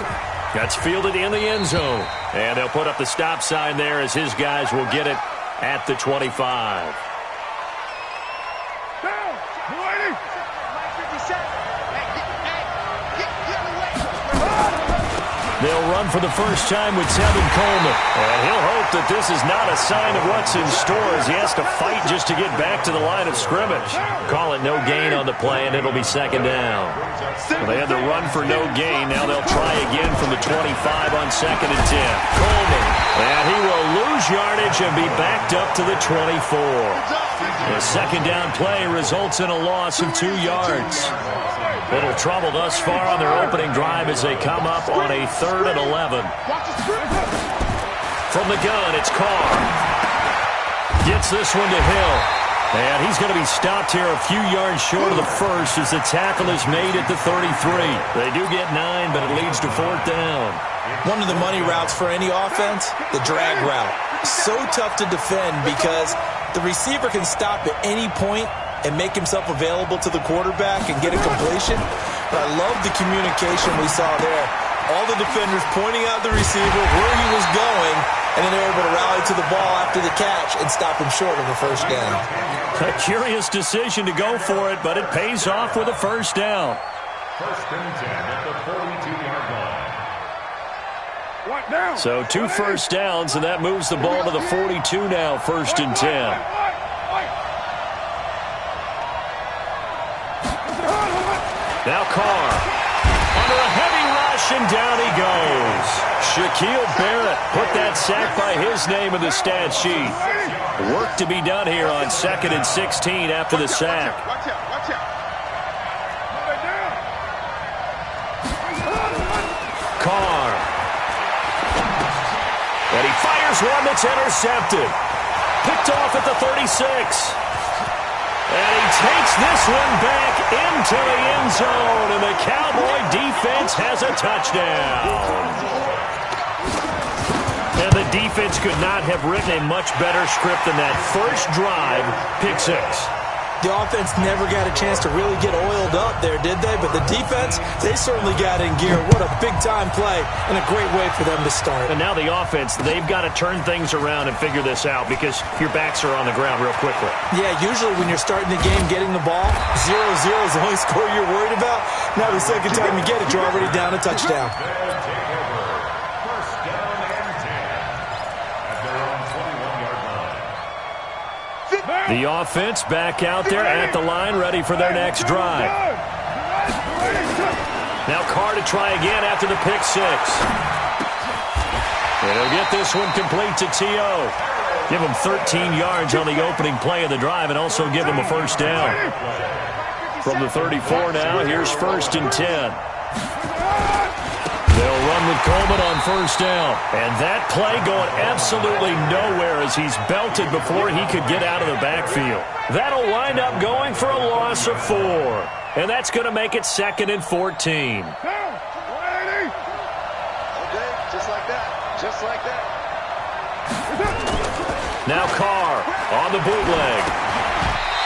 Speaker 3: That's fielded in the end zone. And they'll put up the stop sign there as his guys will get it at the 25. They'll run for the first time with Tevin Coleman. And he'll hope that this is not a sign of what's in store as he has to fight just to get back to the line of scrimmage. Call it no gain on the play, and it'll be second down. Well, they had the run for no gain. Now they'll try again from the 25 on second and 10. Coleman. And he will lose yardage and be backed up to the 24. The second down play results in a loss of 2 yards. Little trouble thus far on their opening drive as they come up on a 3rd and 11. From the gun, it's Carr. Gets this one to Hill. And he's going to be stopped here a few yards short of the first as the tackle is made at the 33. They do get 9, but it leads to 4th down.
Speaker 4: One of the money routes for any offense, the drag route. So tough to defend because the receiver can stop at any point and make himself available to the quarterback and get a completion. But I love the communication we saw there. All the defenders pointing out the receiver, where he was going, and then they were able to rally to the ball after the catch and stop him short of the first down.
Speaker 3: A curious decision to go for it, but it pays off with a first down.
Speaker 6: First and 10 at the 42-yard line.
Speaker 3: Down. So 2 first downs, and that moves the ball to the 42 now, 1st and 10. Now Carr, under a heavy rush, and down he goes. Shaquille Barrett put that sack by his name in the stat sheet. Work to be done here on 2nd and 16 after the sack. Carr. And he fires one that's intercepted. Picked off at the 36. And he takes this one back into the end zone, and the Cowboy defense has a touchdown. And the defense could not have written a much better script than that first drive, pick six.
Speaker 4: The offense never got a chance to really get oiled up there, did they? But the defense, they certainly got in gear. What a big-time play and a great way for them to start.
Speaker 3: And now the offense, they've got to turn things around and figure this out because your backs are on the ground real quickly.
Speaker 4: Yeah, usually when you're starting the game, getting the ball, 0-0 is the only score you're worried about. Now the second time you get it, you're already down a touchdown.
Speaker 3: The offense back out there at the line, ready for their next drive. Now Carr to try again after the pick six. And he'll get this one complete to T.O. Give him 13 yards on the opening play of the drive and also give him a first down. From the 34 now, here's 1st and 10. They'll run with Coleman on first down. And that play going absolutely nowhere as he's belted before he could get out of the backfield. That'll wind up going for a loss of 4. And that's going to make it 2nd and 14.
Speaker 5: Okay, just like that. Just like that.
Speaker 3: Now Carr on the bootleg.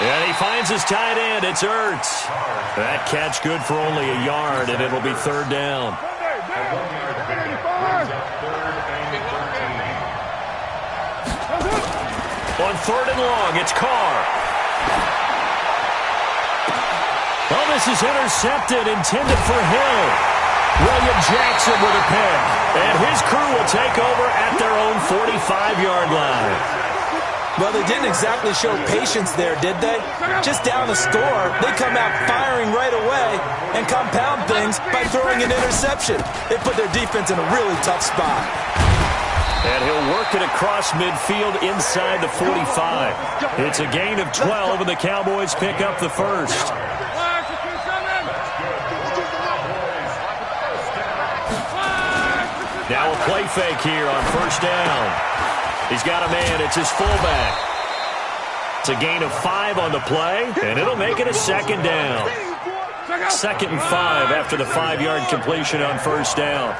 Speaker 3: And he finds his tight end. It's Ertz. That catch good for only a yard, and it'll be 3rd down. On 3rd and long, it's Carr. Oh, this is intercepted, intended for Hill. William Jackson with a pick. And his crew will take over at their own 45-yard line.
Speaker 4: Well, they didn't exactly show patience there, did they? Just down the score, they come out firing right away and compound things by throwing an interception. They put their defense in a really tough spot.
Speaker 3: And he'll work it across midfield inside the 45. It's a gain of 12, and the Cowboys pick up the first. Now a play fake here on first down. He's got a man. It's his fullback. It's a gain of 5 on the play, and it'll make it a 2nd down. 2nd and 5 after the 5-yard completion on first down.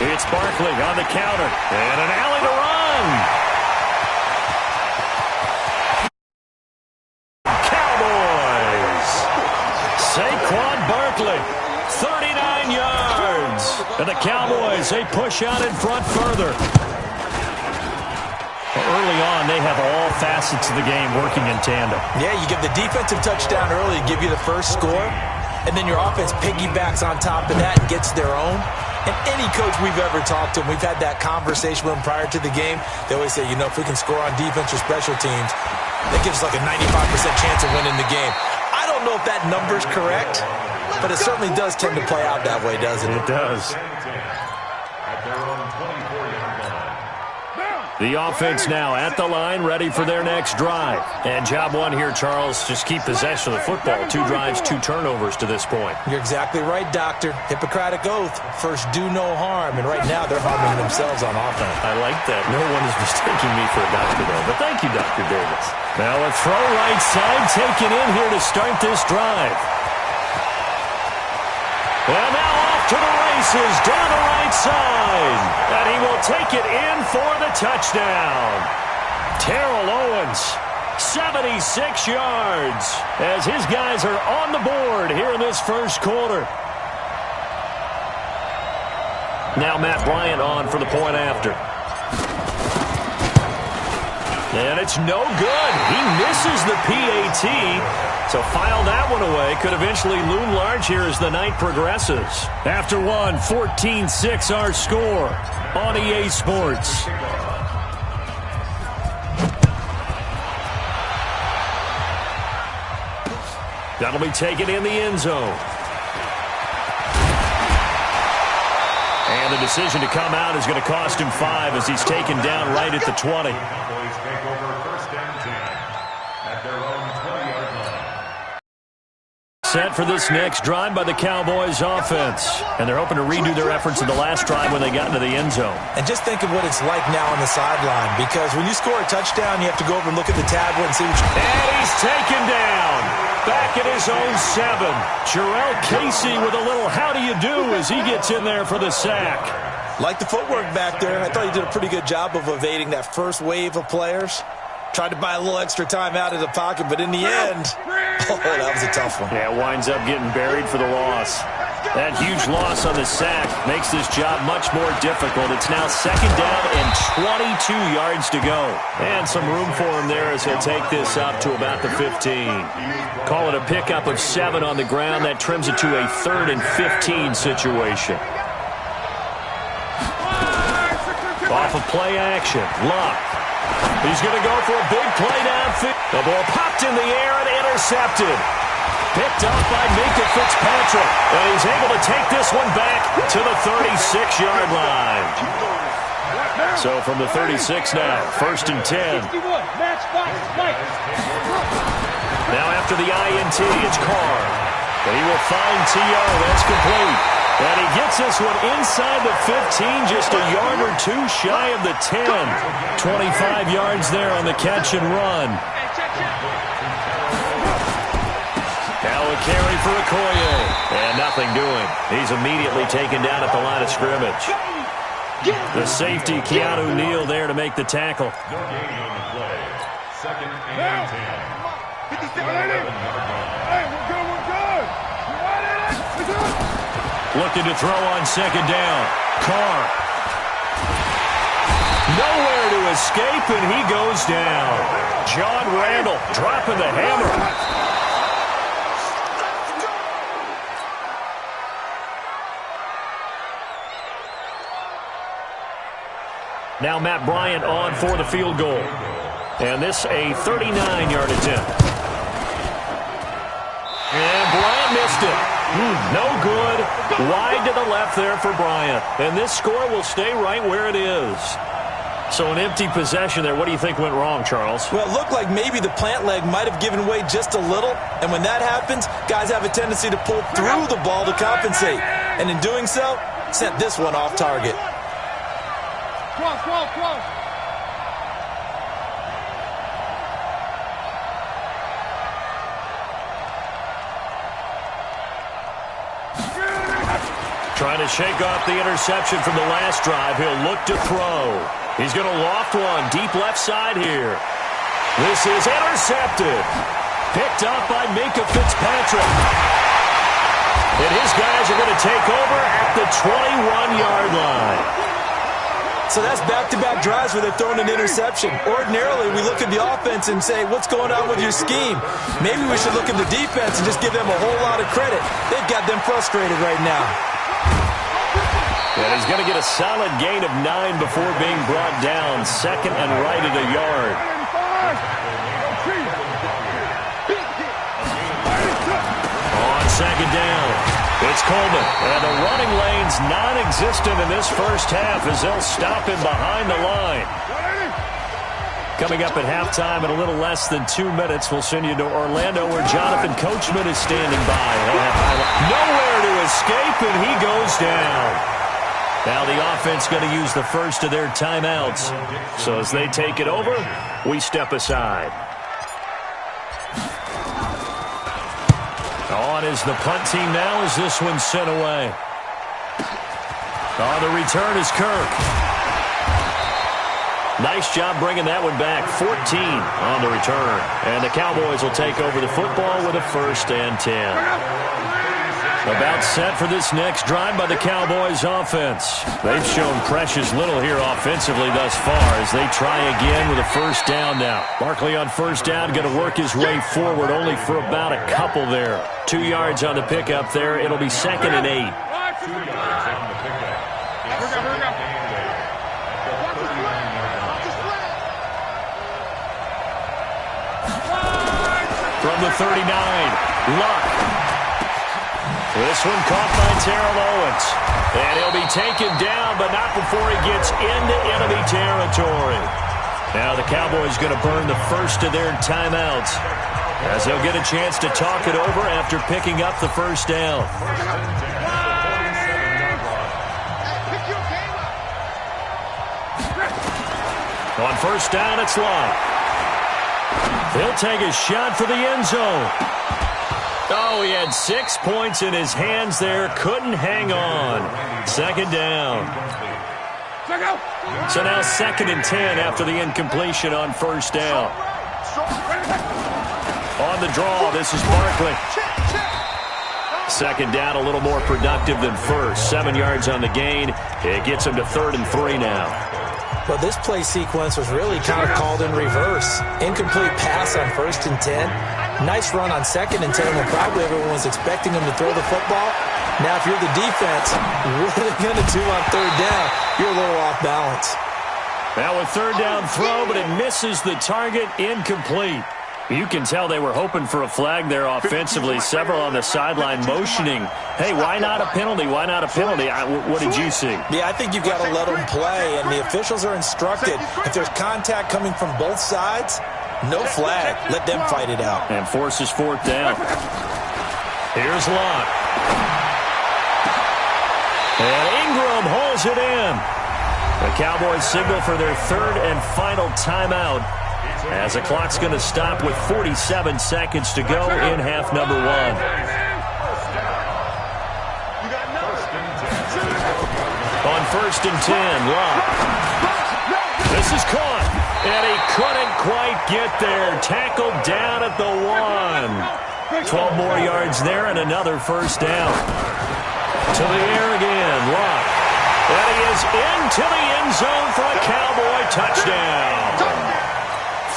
Speaker 3: It's Barkley on the counter, and an alley to run. Cowboys. Saquon Barkley, 39 yards. And the Cowboys, they push out in front further. Early on, they have all facets of the game working in tandem.
Speaker 4: Yeah, you give the defensive touchdown early to give you the first score, and then your offense piggybacks on top of that and gets their own. And any coach we've ever talked to, and we've had that conversation with them prior to the game, they always say, you know, if we can score on defense or special teams, that gives us like a 95% chance of winning the game. I don't know if that number's correct, but it certainly does tend to play out that way, doesn't it?
Speaker 3: It does. The offense now at the line, ready for their next drive. And job one here, Charles, just keep possession of the football. 2 drives, 2 turnovers to this point.
Speaker 4: You're exactly right, Doctor. Hippocratic oath. First, do no harm. And right now, they're harming themselves on offense.
Speaker 3: I like that. No one is mistaking me for a doctor, though. But thank you, Dr. Davis. Now a throw right side taken in here to start this drive. And now off to the races, down the right side. And he will take it in for the touchdown. Terrell Owens, 76 yards, as his guys are on the board here in this first quarter. Now Matt Bryant on for the point after. And it's no good. He misses the PAT. So file that one away. Could eventually loom large here as the night progresses. After one, 14-6 our score on EA Sports. That'll be taken in the end zone. And the decision to come out is going to cost him 5 as he's taken down right at the 20.
Speaker 6: Take over 1st and 10 at their own 20-yard line.
Speaker 3: Set for this next drive by the Cowboys offense. And they're hoping to redo their efforts in the last drive when they got into the end zone.
Speaker 4: And just think of what it's like now on the sideline, because when you score a touchdown, you have to go over and look at the tablet and see what you...
Speaker 3: And he's taken down. Back at his own 7. Jarrell Casey with a little how do you do as he gets in there for the sack.
Speaker 4: Like the footwork back there, I thought he did a pretty good job of evading that first wave of players. Tried to buy a little extra time out of the pocket, but in the end, oh, that was a tough one.
Speaker 3: Yeah, winds up getting buried for the loss. That huge loss on the sack makes this job much more difficult. It's now 2nd down and 22 yards to go. And some room for him there as he'll take this up to about the 15. Call it a pickup of 7 on the ground. That trims it to a 3rd and 15 situation. Off of play action, Luck. He's going to go for a big play downfield. The ball popped in the air and intercepted. Picked up by Minka Fitzpatrick. And he's able to take this one back to the 36-yard line. So from the 36 now, 1st and 10. Now after the INT, it's Carr. And he will find T.O. That's complete. And he gets this one inside the 15, just a yard or 2 shy of the 10. 25 yards there on the catch and run. Now a carry for Okoye. And nothing doing. He's immediately taken down at the line of scrimmage. The safety, Keanu Neal, there to make the tackle.
Speaker 6: No gain on the play. 2nd and 10.
Speaker 3: Looking to throw on 2nd down. Carr. Nowhere to escape, and he goes down. John Randall dropping the hammer. Now Matt Bryant on for the field goal. And this a 39-yard attempt. And Bryant missed it. No good. Wide to the left there for Bryant. And this score will stay right where it is. So an empty possession there. What do you think went wrong, Charles?
Speaker 4: Well, it looked like maybe the plant leg might have given way just a little. And when that happens, guys have a tendency to pull through the ball to compensate. And in doing so, sent this one off target.
Speaker 5: Close.
Speaker 3: Trying to shake off the interception from the last drive. He'll look to throw. He's going to loft one deep left side here. This is intercepted. Picked up by Minka Fitzpatrick. And his guys are going to take over at the 21-yard line.
Speaker 4: So that's back-to-back drives where they're throwing an interception. Ordinarily, we look at the offense and say, what's going on with your scheme? Maybe we should look at the defense and just give them a whole lot of credit. They've got them frustrated right now.
Speaker 3: And he's going to get a solid gain of 9 before being brought down. 2nd and right at a yard. On 2nd down, it's Coleman. And the running lane's non-existent in this first half as they'll stop him behind the line. Coming up at halftime in a little less than 2 minutes, we'll send you to Orlando where Jonathan Coachman is standing by. Nowhere to escape, and he goes down. Now the offense going to use the first of their timeouts. So as they take it over, we step aside. On is the punt team now as this one's sent away. On the return is Kirk. Nice job bringing that one back. 14 on the return. And the Cowboys will take over the football with a 1st and 10. About set for this next drive by the Cowboys offense. They've shown precious little here offensively thus far as they try again with a 1st down now. Barkley on 1st down, going to work his way forward only for about a couple there. 2 yards on the pickup there. It'll be 2nd and 8.
Speaker 6: 2 yards on the pickup.
Speaker 3: From the 39, Luck. This one caught by Terrell Owens. And he'll be taken down, but not before he gets into enemy territory. Now the Cowboys going to burn the first of their timeouts. as they'll get a chance to talk it over after picking up the first down. On first down, it's Love. He'll take a shot for the end zone. Oh, he had 6 points in his hands there. Couldn't hang on. Second down. So now 2nd and 10 after the incompletion on first down. On the draw, this is Barkley. Second down, a little more productive than first. 7 yards on the gain. It gets him to 3rd and 3 now.
Speaker 4: Well, this play sequence was really kind of called in reverse. Incomplete pass on 1st and 10. Nice run on 2nd and 10 when probably everyone was expecting him to throw the football. Now, if you're the defense, what are they going to do on 3rd down? You're a little off balance.
Speaker 3: Now a 3rd down throw, but it misses the target. Incomplete. You can tell they were hoping for a flag there offensively. Several on the sideline motioning, hey, why not a penalty? Why not a penalty? What did you see?
Speaker 4: Yeah, I think you've got to let them play, and the officials are instructed. If there's contact coming from both sides, no flag. Let them fight it out.
Speaker 3: And forces 4th down. Here's Locke. And Ingram holds it in. The Cowboys signal for their 3rd and final timeout, as the clock's going to stop with 47 seconds to go in half number 1. On 1st and 10, Locke. This is caught, and he couldn't quite get there. Tackled down at the 1. 12 more yards there and another 1st down. To the air again, Locke. And he is into the end zone for a Cowboy touchdown.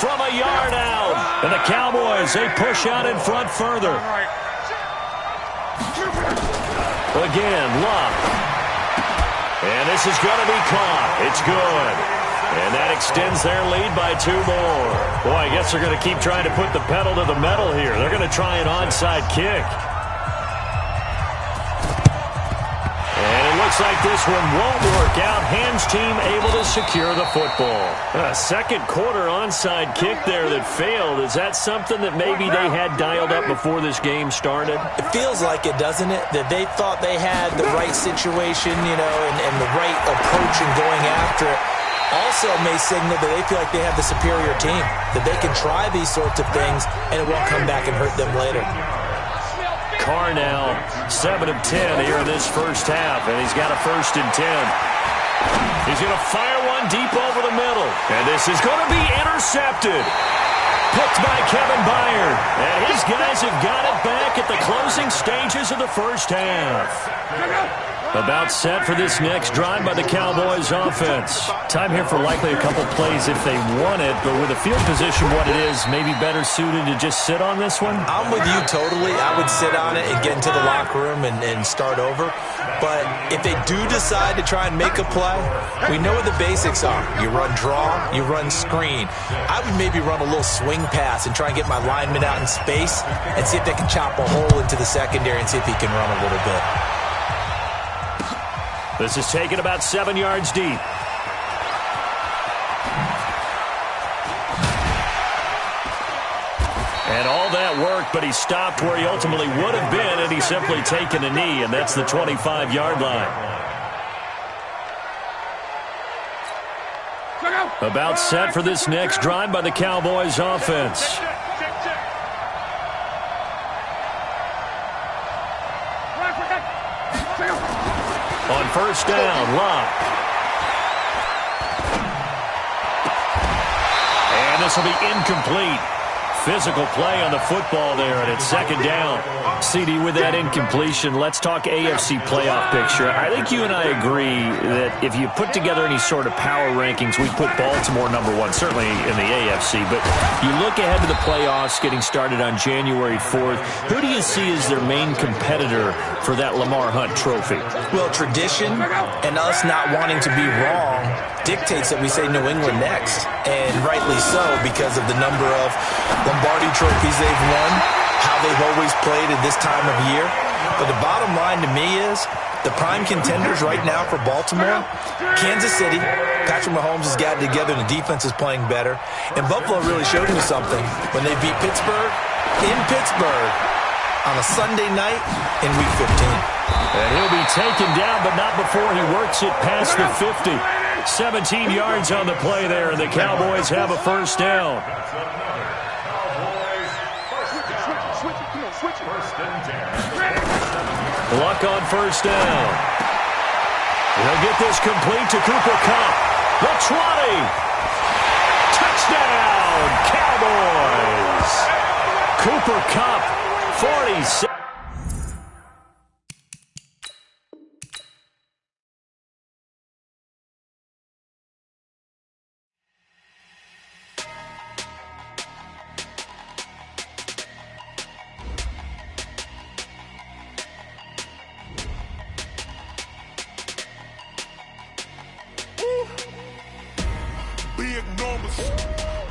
Speaker 3: From a yard out. And the Cowboys, they push out in front further. Again, Locke. And this is going to be caught. It's good. And that extends their lead by 2 more. Boy, I guess they're going to keep trying to put the pedal to the metal here. They're going to try an onside kick. Looks like this one won't work out. Hands team able to secure the football. A 2nd quarter onside kick there that failed. Is that something that maybe they had dialed up before this game started?
Speaker 4: It feels like it, doesn't it? That they thought they had the right situation, you know, and the right approach in going after it. Also may signal that they feel like they have the superior team, that they can try these sorts of things and it won't come back and hurt them later.
Speaker 3: Carr now 7 of 10 here in this first half, and he's got a 1st and 10. He's going to fire one deep over the middle, and this is going to be intercepted. Picked by Kevin Byard, and his guys have got it back at the closing stages of the first half. About set for this next drive by the Cowboys offense. Time here for likely a couple plays if they want it, but with the field position what it is, maybe better suited to just sit on this one?
Speaker 4: I'm with you totally. I would sit on it and get into the locker room and start over. But if they do decide to try and make a play, we know what the basics are. You run draw, you run screen. I would maybe run a little swing pass and try and get my lineman out in space and see if they can chop a hole into the secondary and see if he can run a little bit.
Speaker 3: This is taken about 7 yards deep. And all that worked, but he stopped where he ultimately would have been, and he's simply taken a knee, and that's the 25-yard line. About set for this next drive by the Cowboys offense. On first down, Locke. And this will be incomplete. Physical play on the football there, and it's 2nd down. CD, with that incompletion, let's talk AFC playoff picture. I think you and I agree that if you put together any sort of power rankings, we put Baltimore #1, certainly in the AFC. But you look ahead to the playoffs getting started on January 4th. Who do you see as their main competitor for that Lamar Hunt trophy?
Speaker 4: Well, tradition and us not wanting to be wrong dictates that we say New England next. And rightly so, because of the number of Lombardi trophies they've won, how they've always played at this time of year. But the bottom line to me is the prime contenders right now for Baltimore, Kansas City. Patrick Mahomes has gotten together and the defense is playing better. And Buffalo really showed me something when they beat Pittsburgh. in Pittsburgh on a Sunday night in Week 15.
Speaker 3: And he'll be taken down, but not before he works it past the 50. 17 yards on the play there, and the Cowboys have a first down. Luck on first down. They'll get this complete to Cooper Kupp. The 20. Touchdown, Cowboys. Cooper Kupp, 46.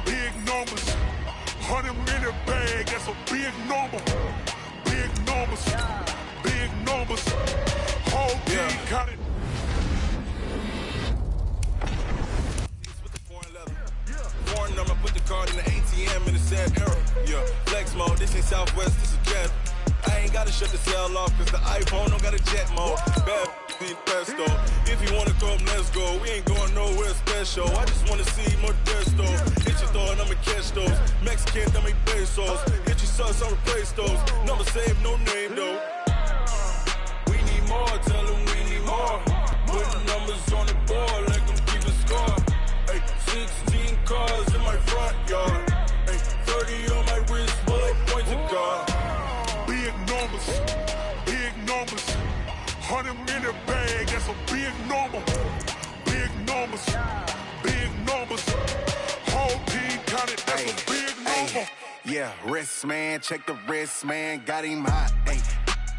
Speaker 7: Big numbers, 100 in the bag, that's a big number. Big numbers, whole team got it. With the foreign leather, foreign number, put the card in the ATM in the sad era. Yeah, flex mode, this ain't Southwest, this is Jet. I ain't gotta shut the cell off, cause the iPhone don't got a jet mode. Bad pesto. If you wanna come, let's go. We ain't going nowhere special. I just wanna see more desto. Hit your thought, I'ma catch those. Mexican, dummy pesos. Hit your sus, I'll replace those. Number save, no name though. We need more, tell them we need more. Putting numbers on the board, like them keep a score. Ay, 16 cars in my front yard. Ay, 30 on my wrist, bullet point to God. Big numbers, 100 in the bag, that's a big number. Big numbers, whole team counted, that's a big number.
Speaker 15: Yeah, wrist man, check the wrist man, got him hot. Ay,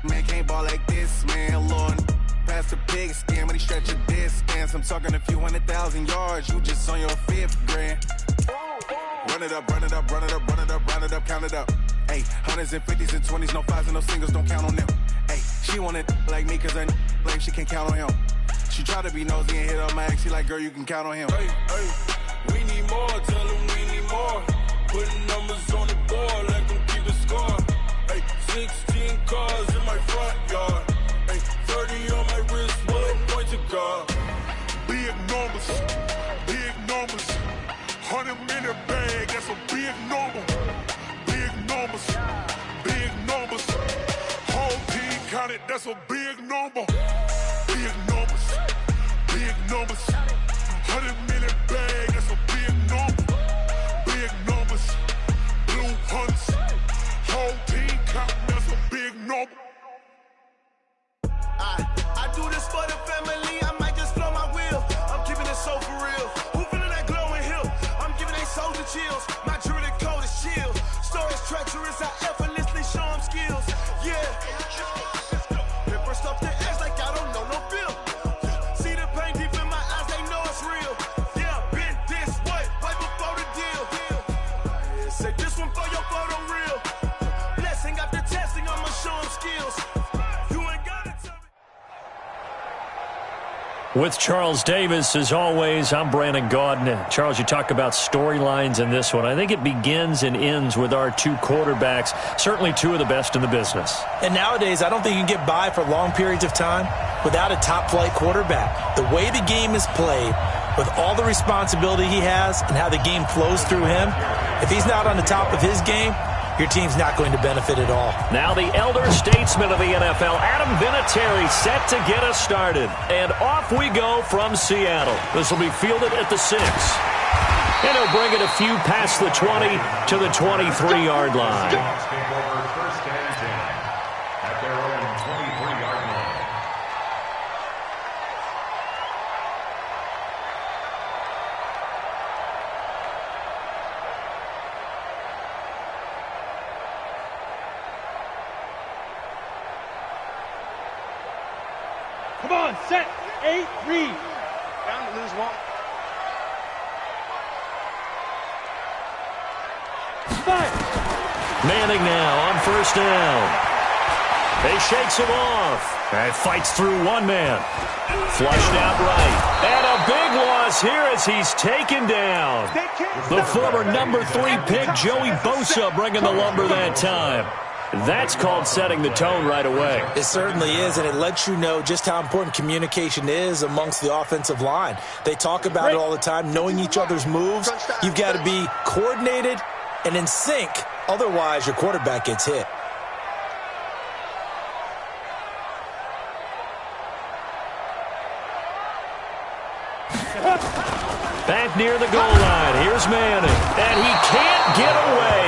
Speaker 15: man can't ball like this, man. Lord, past the pig skin, but he stretch a distance. I'm talking a few 100,000 yards, you just on your 5th grand. Run it up, count it up. Ay, hundreds and 50s and 20s, no 5s and no singles, don't count on them. Ay, she want it like me, cause I like she can count on him. She try to be nosy and hit up my ex, she like, girl, you can count on him.
Speaker 7: Hey, we need more, tell them we need more. Putting numbers on the board, like them keep a score. Ay, 16 cars in my front yard. Ay, 30 on my wrist, bullet point to God. Big numbers, 100 in the bag, that's a big number. Big numbers, whole team counted, that's a big number. Big numbers, 100 million bag, that's a big number. Big numbers, blue hunts, whole team count, that's a big number.
Speaker 16: I do this for the family, I might just blow my wheel. I'm keeping it so for real. Who feeling that glowing hill? I'm giving they soldier chills. My jewelry code is chill. Stories treacherous, I effortlessly show them skills. Yeah. Paper stuff the edge like I don't know no bill. See the pain deep in my eyes, they know it's real. Yeah, been this way, way before the deal. Say this one for your photo real. Blessing after testing, I'ma show them skills. You ain't gotta tell me.
Speaker 3: With Charles Davis, as always, I'm Brandon Gaudin. Charles, you talk about storylines in this one. I think it begins and ends with our two quarterbacks, certainly two of the best in the business.
Speaker 4: And nowadays, I don't think you can get by for long periods of time without a top-flight quarterback. The way the game is played, with all the responsibility he has and how the game flows through him, if he's not on the top of his game, your team's not going to benefit at all.
Speaker 3: Now the elder statesman of the NFL, Adam Vinatieri, set to get us started. And off we go from Seattle. This will be fielded at the 6. And he'll bring it a few past the 20 to the 23-yard line.
Speaker 6: First and 10 at their own 23-yard line.
Speaker 9: Come on, set, 8, read.
Speaker 5: Down to lose one.
Speaker 3: Manning now on first down. He shakes him off and fights through one man. Flushed out right. And a big loss here as he's taken down. The former number 3 pick, Joey Bosa, bringing the lumber that time. That's called setting the tone right away.
Speaker 4: It certainly is, and it lets you know just how important communication is amongst the offensive line. They talk about it all the time, knowing each other's moves. You've got to be coordinated and in sync. Otherwise, your quarterback gets hit.
Speaker 3: Back near the goal line. Here's Manning, and he can't get away.